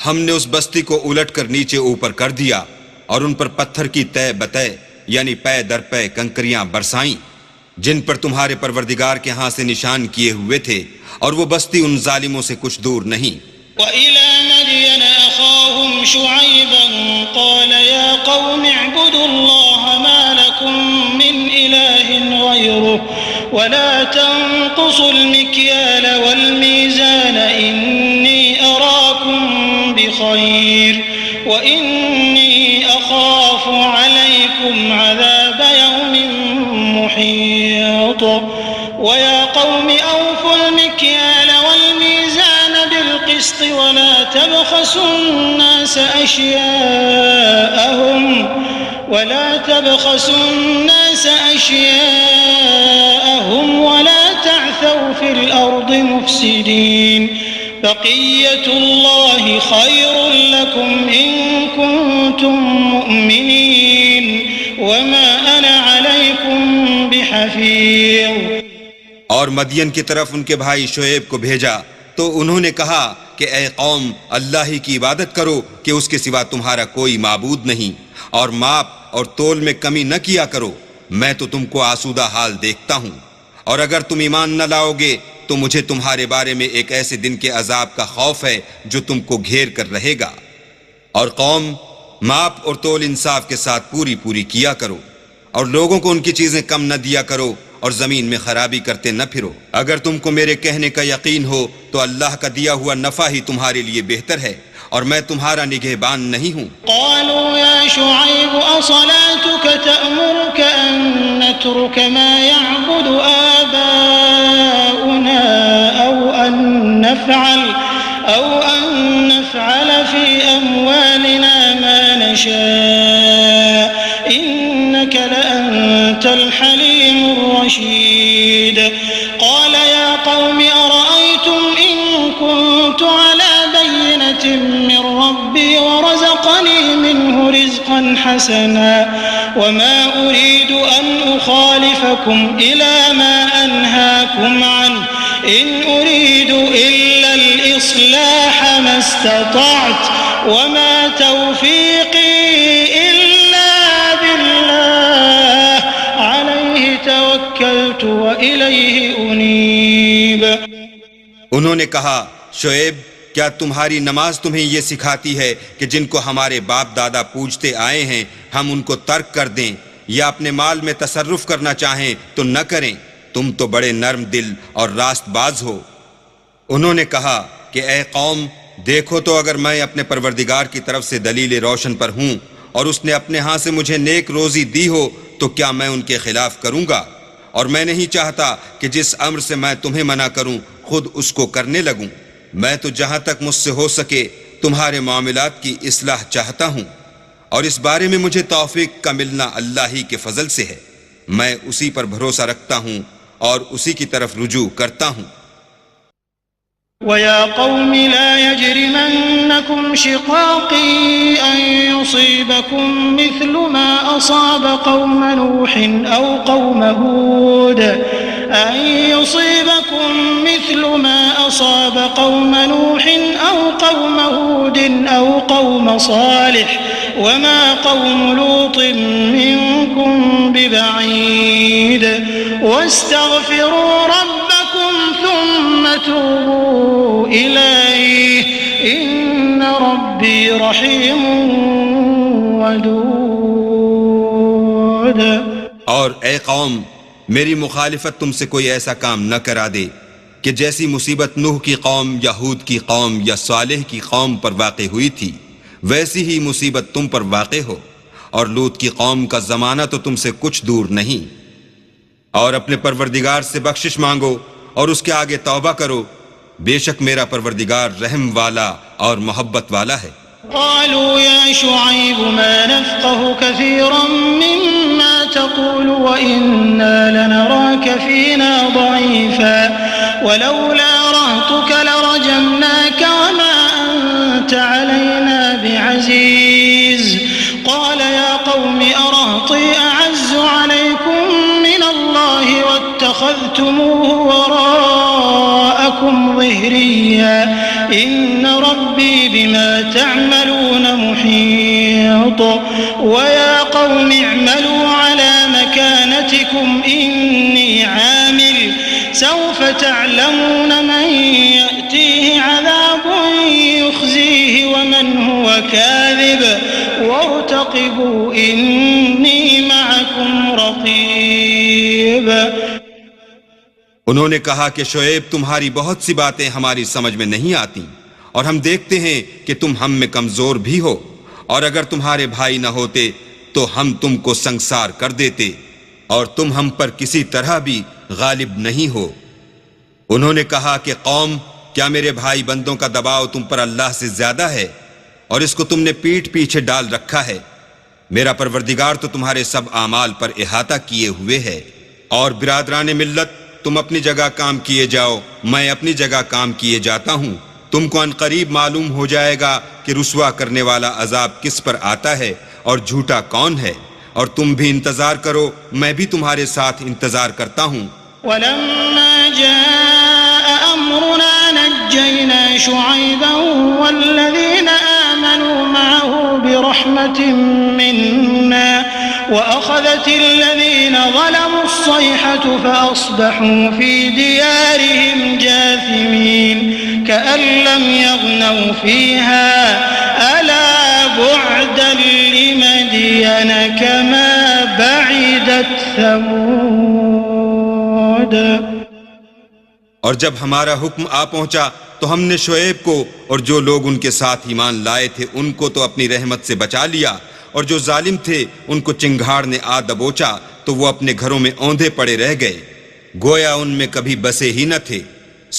ہم نے اس بستی کو الٹ کر نیچے اوپر کر دیا اور ان پر پتھر کی تہ بتہ یعنی پے در پے کنکریاں برسائیں جن پر تمہارے پروردگار کے ہاں سے نشان کیے ہوئے تھے، اور وہ بستی ان ظالموں سے کچھ دور نہیں۔ وَإِلَى مَدْيَنَ أَخَاهُمْ شُعَيْبًا قَالَ يَا قَوْمِ اعْبُدُوا اللَّهَ مَا لَكُمْ مِنْ إِلَٰهٍ غَيْرُهُ وَلَا تَنقُصُوا الْمِكْيَالَ وَالْمِيزَانَ إِنِّي أَرَاكُمْ بِخَيْرٍ وَإِنِّي أَخَافُ عَلَيْكُمْ عَذَابَ يَوْمٍ مُحِيطٍ وَيَا قَوْمِ أَوْفُوا الْمِكْيَالَ وَالْمِيزَانَ بِالْقِسْطِ وَلَا تَبْخَسُوا النَّاسَ أَشْيَاءَهُمْ وَلَا تَعْثَوْا فِي الْأَرْضِ مُفْسِدِينَ بقية الله خير لكم إن كنتم مؤمنين وما أنا عليكم بحفيظ۔ اور مدین کی طرف ان کے بھائی شعیب کو بھیجا تو انہوں نے کہا کہ اے قوم اللہ ہی کی عبادت کرو کہ اس کے سوا تمہارا کوئی معبود نہیں، اور ماپ اور تول میں کمی نہ کیا کرو، میں تو تم کو آسودہ حال دیکھتا ہوں، اور اگر تم ایمان نہ لاؤ گے تو مجھے تمہارے بارے میں ایک ایسے دن کے عذاب کا خوف ہے جو تم کو گھیر کر رہے گا۔ اور قوم ماپ اور تول انصاف کے ساتھ پوری کیا کرو، اور لوگوں کو ان کی چیزیں کم نہ دیا کرو، اور زمین میں خرابی کرتے نہ پھرو۔ اگر تم کو میرے کہنے کا یقین ہو تو اللہ کا دیا ہوا نفع ہی تمہارے لیے بہتر ہے، اور میں تمہارا نگہبان نہیں ہوں۔ قالوا يا شعيب أصلاتك تأمرك أن نترك ما يعبد آباؤنا أو أن نفعل في أموالنا ما نشاء إنك لأنت الحليم الرشيد قال يا قوم أرأيتم إن كنت على بينة من ربي ورزقني منه رزقا حسنا وما أريد أن أخالفكم إلى ما أنهاكم عنه إن أريد إلا الإصلاح ما استطعت وما توفيقي إلا بالله عليه توكلت وإليه أنيب۔ انہوں نے کہا شعیب کیا تمہاری نماز تمہیں یہ سکھاتی ہے کہ جن کو ہمارے باپ دادا پوجتے آئے ہیں ہم ان کو ترک کر دیں، یا اپنے مال میں تصرف کرنا چاہیں تو نہ کریں؟ تم تو بڑے نرم دل اور راست باز ہو۔ انہوں نے کہا کہ اے قوم دیکھو تو اگر میں اپنے پروردگار کی طرف سے دلیل روشن پر ہوں اور اس نے اپنے ہاں سے مجھے نیک روزی دی ہو تو کیا میں ان کے خلاف کروں گا؟ اور میں نہیں چاہتا کہ جس امر سے میں تمہیں منع کروں خود اس کو کرنے لگوں۔ میں تو جہاں تک مجھ سے ہو سکے تمہارے معاملات کی اصلاح چاہتا ہوں، اور اس بارے میں مجھے توفیق کا ملنا اللہ ہی کے فضل سے ہے، میں اسی پر بھروسہ رکھتا ہوں اور اسی کی طرف رجوع کرتا ہوں۔ وَيَا قَوْمِ لَا يَجْرِمَنَّكُمْ شِقَاقِي أَن يُصِيبَكُم مِّثْلُ مَا أَصَابَ قَوْمَ نُوحٍ أَوْ قَوْمَ هُودٍ أَوْ قَوْمَ صَالِحٍ وَمَا قَوْمُ لُوطٍ مِّنكُم بِبَعِيدٍ وَاسْتَغْفِرُوا رَبَّكُمْ ثُمَّ تُوبُوا إِلَيْهِ إِنَّ رَبِّي رَحِيمٌ وَدُودٌ۔ اور اے قوم، میری مخالفت تم سے کوئی ایسا کام نہ کرا دے کہ جیسی مصیبت نوح کی قوم یا ہود کی قوم یا صالح کی قوم پر واقع ہوئی تھی ویسی ہی مصیبت تم پر واقع ہو، اور لوط کی قوم کا زمانہ تو تم سے کچھ دور نہیں۔ اور اپنے پروردگار سے بخشش مانگو اور اس کے آگے توبہ کرو، بے شک میرا پروردگار رحم والا اور محبت والا ہے۔ قالوا يا شعيب ما نفقه كثيرا مما تقول وإنا لنراك فينا ضعيفا ولولا رهطك لرجمناك وما أنت علينا بعزيز قال يا قوم أرهطي أعز عليكم من الله واتخذتموه وراءكم ظهريا إن ربي بما تعملون محيط ويا قوم اعملوا على مكانتكم إني عامل سوف تعلمون من يأتيه عذاب يخزيه ومن هو كاذب وارتقبوا إني معكم رقيب۔ انہوں نے کہا کہ شعیب تمہاری بہت سی باتیں ہماری سمجھ میں نہیں آتی اور ہم دیکھتے ہیں کہ تم ہم میں کمزور بھی ہو، اور اگر تمہارے بھائی نہ ہوتے تو ہم تم کو سنگسار کر دیتے اور تم ہم پر کسی طرح بھی غالب نہیں ہو۔ انہوں نے کہا کہ قوم، کیا میرے بھائی بندوں کا دباؤ تم پر اللہ سے زیادہ ہے اور اس کو تم نے پیٹھ پیچھے ڈال رکھا ہے؟ میرا پروردگار تو تمہارے سب اعمال پر احاطہ کیے ہوئے ہے۔ اور برادران ملت، تم اپنی جگہ کام کیے جاؤ، میں اپنی جگہ کام کیے جاتا ہوں۔ تم کو ان قریب معلوم ہو جائے گا کہ رسوا کرنے والا عذاب کس پر آتا ہے اور جھوٹا کون ہے، اور تم بھی انتظار کرو، میں بھی تمہارے ساتھ انتظار کرتا ہوں۔ ولما جاء أمرنا نجينا شعيبا والذين آمنوا معه برحمة منا وأخذت الذين ظلموا الصيحة فأصبحوا في ديارهم جاثمين كأن لم يغنوا فيها ألا بعدا لمدين كما بعدت ثمود۔ اور جب ہمارا حکم آ پہنچا تو ہم نے شعیب کو اور جو لوگ ان کے ساتھ ایمان لائے تھے ان کو تو اپنی رحمت سے بچا لیا، اور جو ظالم تھے ان کو چنگھاڑ نے آ دبوچا تو وہ اپنے گھروں میں اوندھے پڑے رہ گئے، گویا ان میں کبھی بسے ہی نہ تھے۔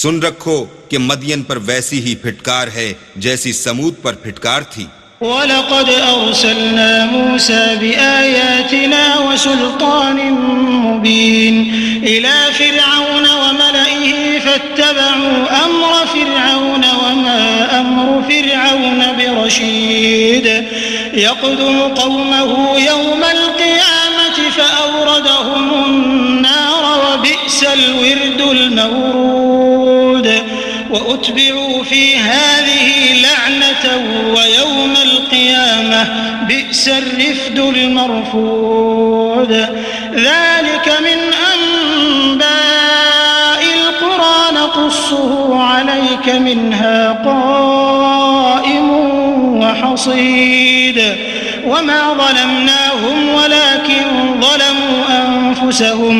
سن رکھو کہ مدین پر ویسی ہی پھٹکار ہے جیسی سمود پر پھٹکار تھی۔ وَلَقَدْ أَرْسَلْنَا مُوسَى بِآيَاتِنَا وَسُلْطَانٍ مُبِينٍ إِلَى فِرْعَوْنَ وَمَلَئِهِ فَاتَّبَعُوا أَمْرَ فِرْعَوْنَ وَمَا أَمْرُ فِرْعَوْنَ بِرَشِيدٍ يَقْدُمُ قَوْمَهُ يَوْمَ الْقِيَامَةِ فَأَوْرَدَهُمُ النَّارَ وَبِئْسَ الْوِرْدُ الْمَوْرُودُ وَأُتْبِعُوا فِي هَذِهِ لَعْنَةً وَيَوْمَ الْقِيَامَةِ بِئْسَ الرِّفْدُ الْمَرْفُودُ ذَلِكَ مِنْ أَنْبَاءِ الْقُرَى نَقُصُّهُ عَلَيْكَ مِنْهَا قَائِمٌ وَحَصِيدٌ وَمَا ظَلَمْنَاهُمْ وَلَكِنْ ظَلَمُوا أَنفُسَهُمْ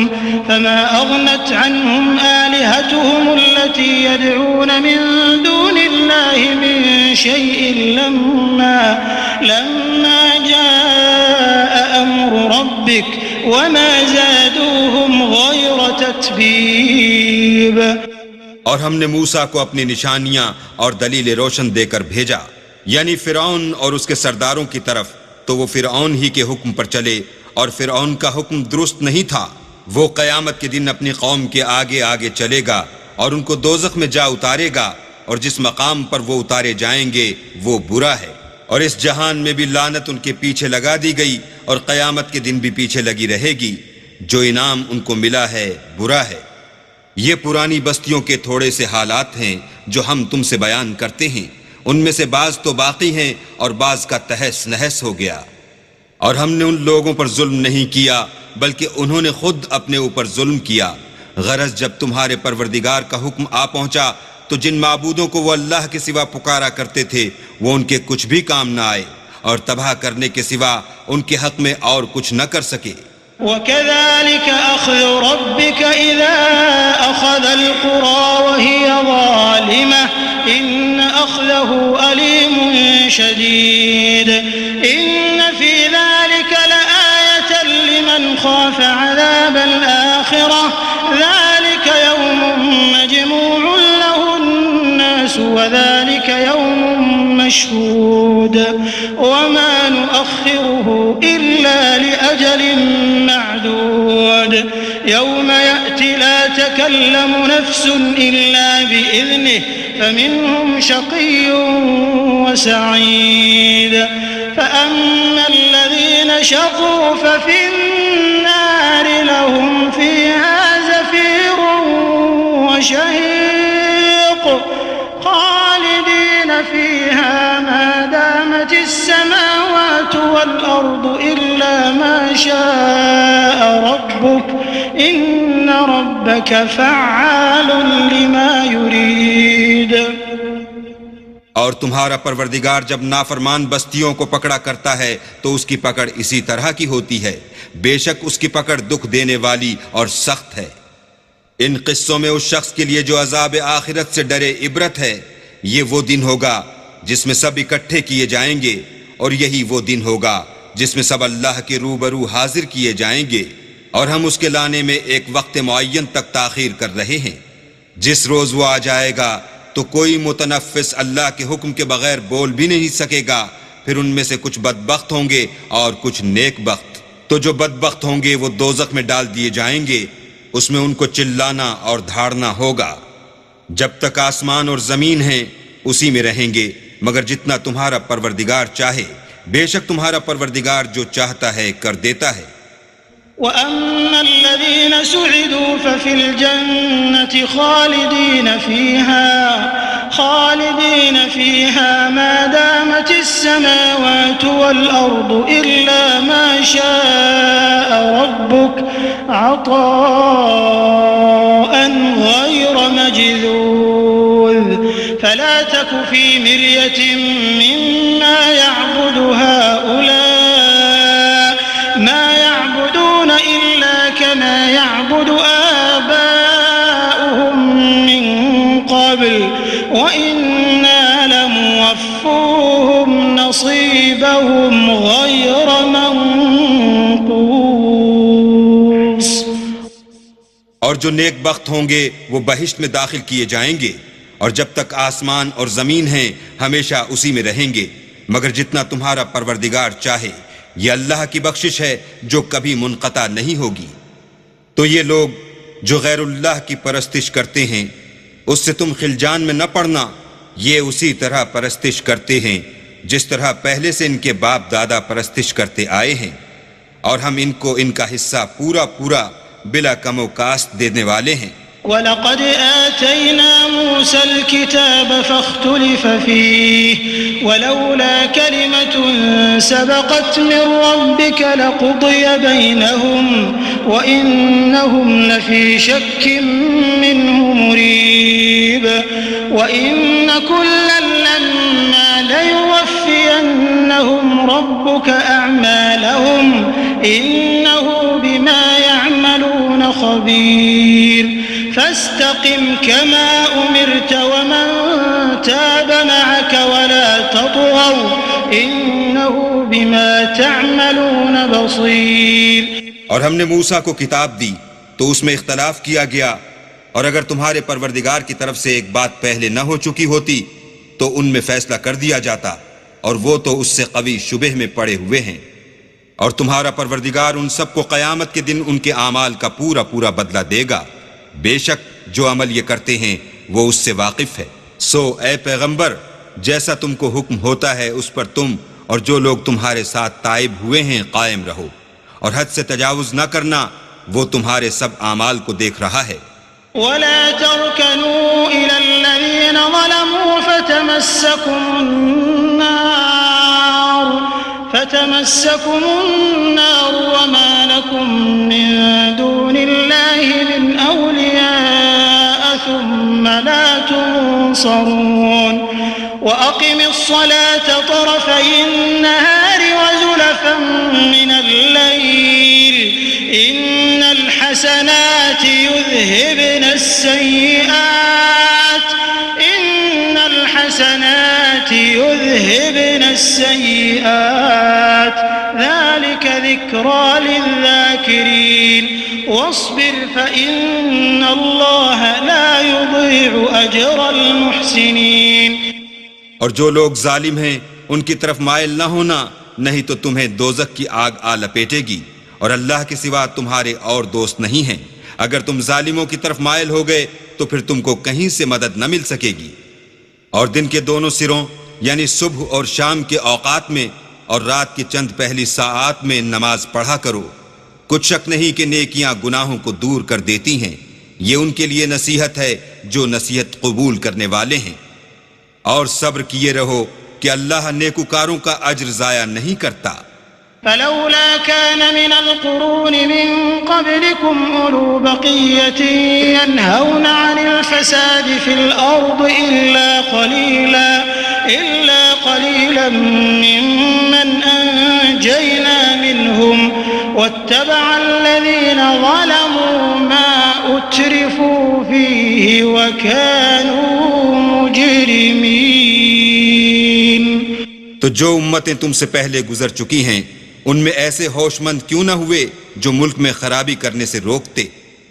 فَمَا أَغْنَتْ عَنْهُمْ آلِهَتُهُمُ الَّتِي يَدْعُونَ مِن دُونِ اللَّهِ مِن شَيْءٍ لَمَّا جَاءَ أَمْرُ رَبِّكَ وَمَا زَادُوهُمْ غَيْرَ تَتْبِيبٍ۔ اور ہم نے موسیٰ کو اپنی نشانیاں اور دلیل روشن دے کر بھیجا، یعنی فرعون اور اس کے سرداروں کی طرف، تو وہ فرعون ہی کے حکم پر چلے، اور فرعون کا حکم درست نہیں تھا۔ وہ قیامت کے دن اپنی قوم کے آگے آگے چلے گا اور ان کو دوزخ میں جا اتارے گا، اور جس مقام پر وہ اتارے جائیں گے وہ برا ہے، اور اس جہان میں بھی لعنت ان کے پیچھے لگا دی گئی اور قیامت کے دن بھی پیچھے لگی رہے گی۔ جو انعام ان کو ملا ہے برا ہے۔ یہ پرانی بستیوں کے تھوڑے سے حالات ہیں جو ہم تم سے بیان کرتے ہیں، ان میں سے بعض تو باقی ہیں اور بعض کا تہس نہس ہو گیا۔ اور ہم نے ان لوگوں پر ظلم نہیں کیا بلکہ انہوں نے خود اپنے اوپر ظلم کیا۔ غرض جب تمہارے پروردگار کا حکم آ پہنچا تو جن معبودوں کو وہ اللہ کے سوا پکارا کرتے تھے وہ ان کے کچھ بھی کام نہ آئے، اور تباہ کرنے کے سوا ان کے حق میں اور کچھ نہ کر سکے۔ وَكَذَلِكَ أَخْذُ رَبِّكَ إِذَا أَخَذَ الْقُرَى وَهِيَ ظَالِمَةٌ إِنَّ أَخْذَهُ أَلِيمٌ شَدِيدٌ إِنَّ فِي ذَلِكَ لَآيَةً لِمَنْ خَافَ عَذَابَ الْآخِرَةِ ذَلِكَ يَوْمٌ مَجْمُوعٌ لَهُ النَّاسُ وَذَلِكَ يَوْمٌ مَشْهُودٌ وَمَا نُؤَخِّرُهُ إِلَّا لِأَجَلٍ معدود يوم يأتي لا تكلم نفس إلا بإذنه فمنهم شقي وسعيد فأما الذين شقوا ففي النار لهم فيها زفير وشهيق خالدين فيها ما دامت السماوات والأرض إلا ما شاء ربك إن ربك فعال لما يريد۔ اور تمہارا پروردگار جب نافرمان بستیوں کو پکڑا کرتا ہے تو اس کی پکڑ اسی طرح کی ہوتی ہے، بے شک اس کی پکڑ دکھ دینے والی اور سخت ہے۔ ان قصوں میں اس شخص کے لیے جو عذاب آخرت سے ڈرے عبرت ہے۔ یہ وہ دن ہوگا جس میں سب اکٹھے کیے جائیں گے، اور یہی وہ دن ہوگا جس میں سب اللہ کے روبرو حاضر کیے جائیں گے، اور ہم اس کے لانے میں ایک وقت معین تک تاخیر کر رہے ہیں۔ جس روز وہ آ جائے گا تو کوئی متنفس اللہ کے حکم کے بغیر بول بھی نہیں سکے گا۔ پھر ان میں سے کچھ بدبخت ہوں گے اور کچھ نیک بخت۔ تو جو بدبخت ہوں گے وہ دوزخ میں ڈال دیے جائیں گے، اس میں ان کو چلانا اور دھاڑنا ہوگا۔ جب تک آسمان اور زمین ہیں اسی میں رہیں گے، مگر جتنا تمہارا پروردگار چاہے، بے شک تمہارا پروردگار جو چاہتا ہے کر دیتا ہے۔ وَأَمَّا الَّذِينَ سُعِدُوا فَفِي الْجَنَّةِ خَالِدِينَ فِيهَا مَا دَامَتِ السَّمَاوَاتُ وَالْأَرْضُ إِلَّا مَا شَاءَ رَبُّكَ عَطَاءً غَيْرَ مَجْذُوذٍ فَلَا تَكُ فِي مِرْيَةٍ مِّمَّا يَعْبُدُ هَؤُلَاءِ مَا يَعْبُدُونَ إِلَّا كَمَا يَعْبُدُ آبَاؤُهُم مِّن قَبْلُ وَإِنَّا لَمُوَفُّوهُمْ نَصِيبَهُمْ غَيْرَ مَنقُوصٍ۔ اور جو نیک بخت ہوں گے وہ بہشت میں داخل کیے جائیں گے، اور جب تک آسمان اور زمین ہیں ہمیشہ اسی میں رہیں گے، مگر جتنا تمہارا پروردگار چاہے۔ یہ اللہ کی بخشش ہے جو کبھی منقطع نہیں ہوگی۔ تو یہ لوگ جو غیر اللہ کی پرستش کرتے ہیں اس سے تم خلجان میں نہ پڑنا، یہ اسی طرح پرستش کرتے ہیں جس طرح پہلے سے ان کے باپ دادا پرستش کرتے آئے ہیں، اور ہم ان کو ان کا حصہ پورا پورا بلا کم و کاست دینے والے ہیں۔ وَلَقَدْ آتَيْنَا مُوسَى الْكِتَابَ فَاخْتُلِفَ فِيهِ وَلَوْلَا كَلِمَةٌ سَبَقَتْ مِنْ رَبِّكَ لَقُضِيَ بَيْنَهُمْ وَإِنَّهُمْ لَفِي شَكٍّ مِّنْهُ مُرِيبٍ وَإِنَّ كُلًّا لَمَّا لَيُوَفِّيَنَّهُمْ رَبُّكَ أَعْمَالَهُمْ إِنَّهُ بِمَا يَعْمَلُونَ خَبِيرٌ فاستقم كما أمرت ومن تاب معك ولا تطغوا إنه بما تعملون بصير۔ اور ہم نے موسیٰ کو کتاب دی تو اس میں اختلاف کیا گیا، اور اگر تمہارے پروردگار کی طرف سے ایک بات پہلے نہ ہو چکی ہوتی تو ان میں فیصلہ کر دیا جاتا، اور وہ تو اس سے قوی شبہ میں پڑے ہوئے ہیں۔ اور تمہارا پروردگار ان سب کو قیامت کے دن ان کے اعمال کا پورا پورا بدلہ دے گا، بے شک جو عمل یہ کرتے ہیں وہ اس سے واقف ہے۔ سو اے پیغمبر، جیسا تم کو حکم ہوتا ہے اس پر تم اور جو لوگ تمہارے ساتھ تائب ہوئے ہیں قائم رہو، اور حد سے تجاوز نہ کرنا، وہ تمہارے سب اعمال کو دیکھ رہا ہے۔ ولا تركنوا إلى الذين ظلموا فتمسكم النار وما لكم من دون الله من أولياء ثم لا تنصرون وأقم الصلاة طرفي النهار وزلفا من الليل إن الحسنات يذهبن السيئات ذلك ذكرى للذاكرين واصبر فإن الله لا يضيع أجر المحسنين۔ اور جو لوگ ظالم ہیں ان کی طرف مائل نہ ہونا، نہیں تو تمہیں دوزخ کی آگ آ لپیٹے گی، اور اللہ کے سوا تمہارے اور دوست نہیں ہیں۔ اگر تم ظالموں کی طرف مائل ہو گئے تو پھر تم کو کہیں سے مدد نہ مل سکے گی۔ اور دن کے دونوں سروں یعنی صبح اور شام کے اوقات میں اور رات کی چند پہلی ساعات میں نماز پڑھا کرو، کچھ شک نہیں کہ نیکیاں گناہوں کو دور کر دیتی ہیں، یہ ان کے لیے نصیحت ہے جو نصیحت قبول کرنے والے ہیں۔ اور صبر کیے رہو کہ اللہ نیکوکاروں کا اجر ضائع نہیں کرتا۔ فلولا كان من القرون من قبلكم أولو بقية ينهون عن الفساد في الأرض إلا قليلا ممن أنجينا منهم واتبع الذين ظلموا ما أترفوا فيه وكانوا مجرمين۔ تو جو امتیں تم سے پہلے گزر چکی ہیں ان میں ایسے ہوش مند کیوں نہ ہوئے جو ملک میں خرابی کرنے سے روکتے؟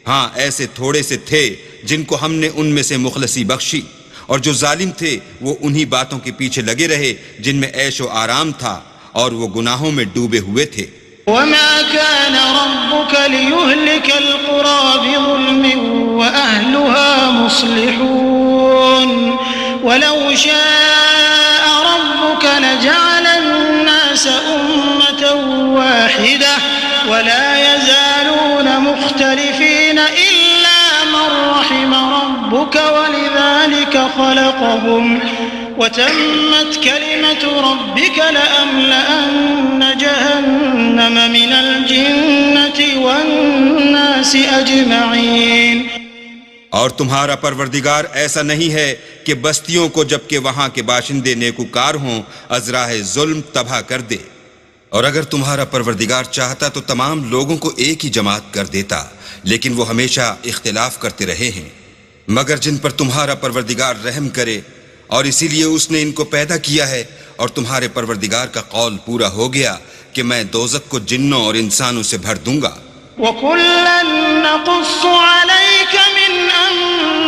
ہاں ایسے تھوڑے سے تھے جن کو ہم نے ان میں سے مخلصی بخشی، اور جو ظالم تھے وہ انہی باتوں کے پیچھے لگے رہے جن میں عیش و آرام تھا، اور وہ گناہوں میں ڈوبے ہوئے تھے۔ وما كان ربك ليهلك القرى بظلم وأهلها مصلحون ولو شاء ربك لجعل الناس أمة واحدة ولا يزالون مختلفين إلا من رحم ربك ولذلك خلقهم وتمت كلمة ربك لأملأن جهنم من الجنة والناس أجمعين۔ اور تمہارا پروردگار ایسا نہیں ہے کہ بستیوں کو جبکہ وہاں کے باشندے نیکوکار ہوں ازراہ ظلم تباہ کر دے، اور اگر تمہارا پروردگار چاہتا تو تمام لوگوں کو ایک ہی جماعت کر دیتا، لیکن وہ ہمیشہ اختلاف کرتے رہے ہیں۔ مگر جن پر تمہارا پروردگار رحم کرے، اور اسی لیے اس نے ان کو پیدا کیا ہے، اور تمہارے پروردگار کا قول پورا ہو گیا کہ میں دوزخ کو جنوں اور انسانوں سے بھر دوں گا۔ وَكُلًّا نَّقُصُّ عَلَيْكَ مِنْ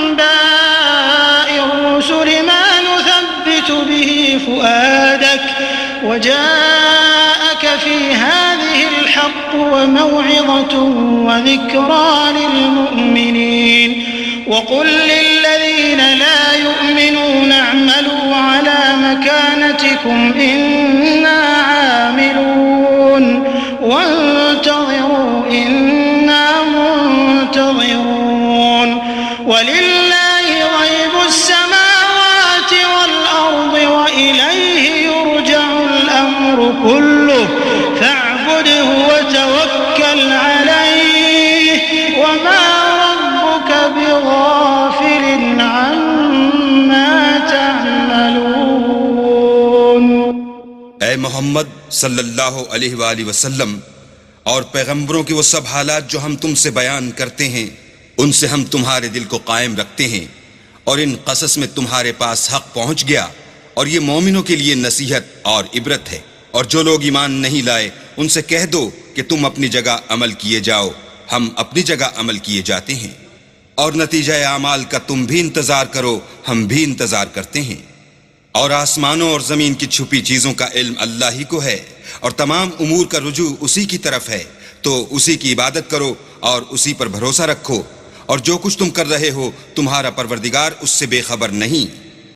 أَنبَاءِ الرُّسُلِ مَا نُثَبِّتُ بِهِ فُؤَادَكَ وَجَاءَكَ فِي هَٰذِهِ الْحَقُّ وَمَوْعِظَةٌ وَذِكْرَىٰ لِلْمُؤْمِنِينَ وَقُل لِّلَّذِينَ لَا يُؤْمِنُونَ اعْمَلُوا عَلَىٰ مَكَانَتِكُمْ إِنَّا عَامِلُونَ وَانتَظِرُوا إِنَّا مُنتَظِرُونَ وَلِلَّهِ غَيْبُ السَّمَاوَاتِ وَالْأَرْضِ وَإِلَيْهِ يُرْجَعُ الْأَمْرُ كُلُّهُ فَاعْبُدْهُ وَتَوَكَّلْ عَلَيْهِ وَمَا رَبُّكَ بِغَافِلٍ عَمَّا تَعْمَلُونَ۔ اے محمد صلی اللہ علیہ وآلہ وسلم، اور پیغمبروں کے وہ سب حالات جو ہم تم سے بیان کرتے ہیں ان سے ہم تمہارے دل کو قائم رکھتے ہیں، اور ان قصص میں تمہارے پاس حق پہنچ گیا، اور یہ مومنوں کے لیے نصیحت اور عبرت ہے۔ اور جو لوگ ایمان نہیں لائے ان سے کہہ دو کہ تم اپنی جگہ عمل کیے جاؤ، ہم اپنی جگہ عمل کیے جاتے ہیں، اور نتیجہ اعمال کا تم بھی انتظار کرو، ہم بھی انتظار کرتے ہیں۔ اور آسمانوں اور زمین کی چھپی چیزوں کا علم اللہ ہی کو ہے، اور تمام امور کا رجوع اسی کی طرف ہے، تو اسی کی عبادت کرو اور اسی پر بھروسہ رکھو، اور جو کچھ تم کر رہے ہو تمہارا پروردگار اس سے بے خبر نہیں۔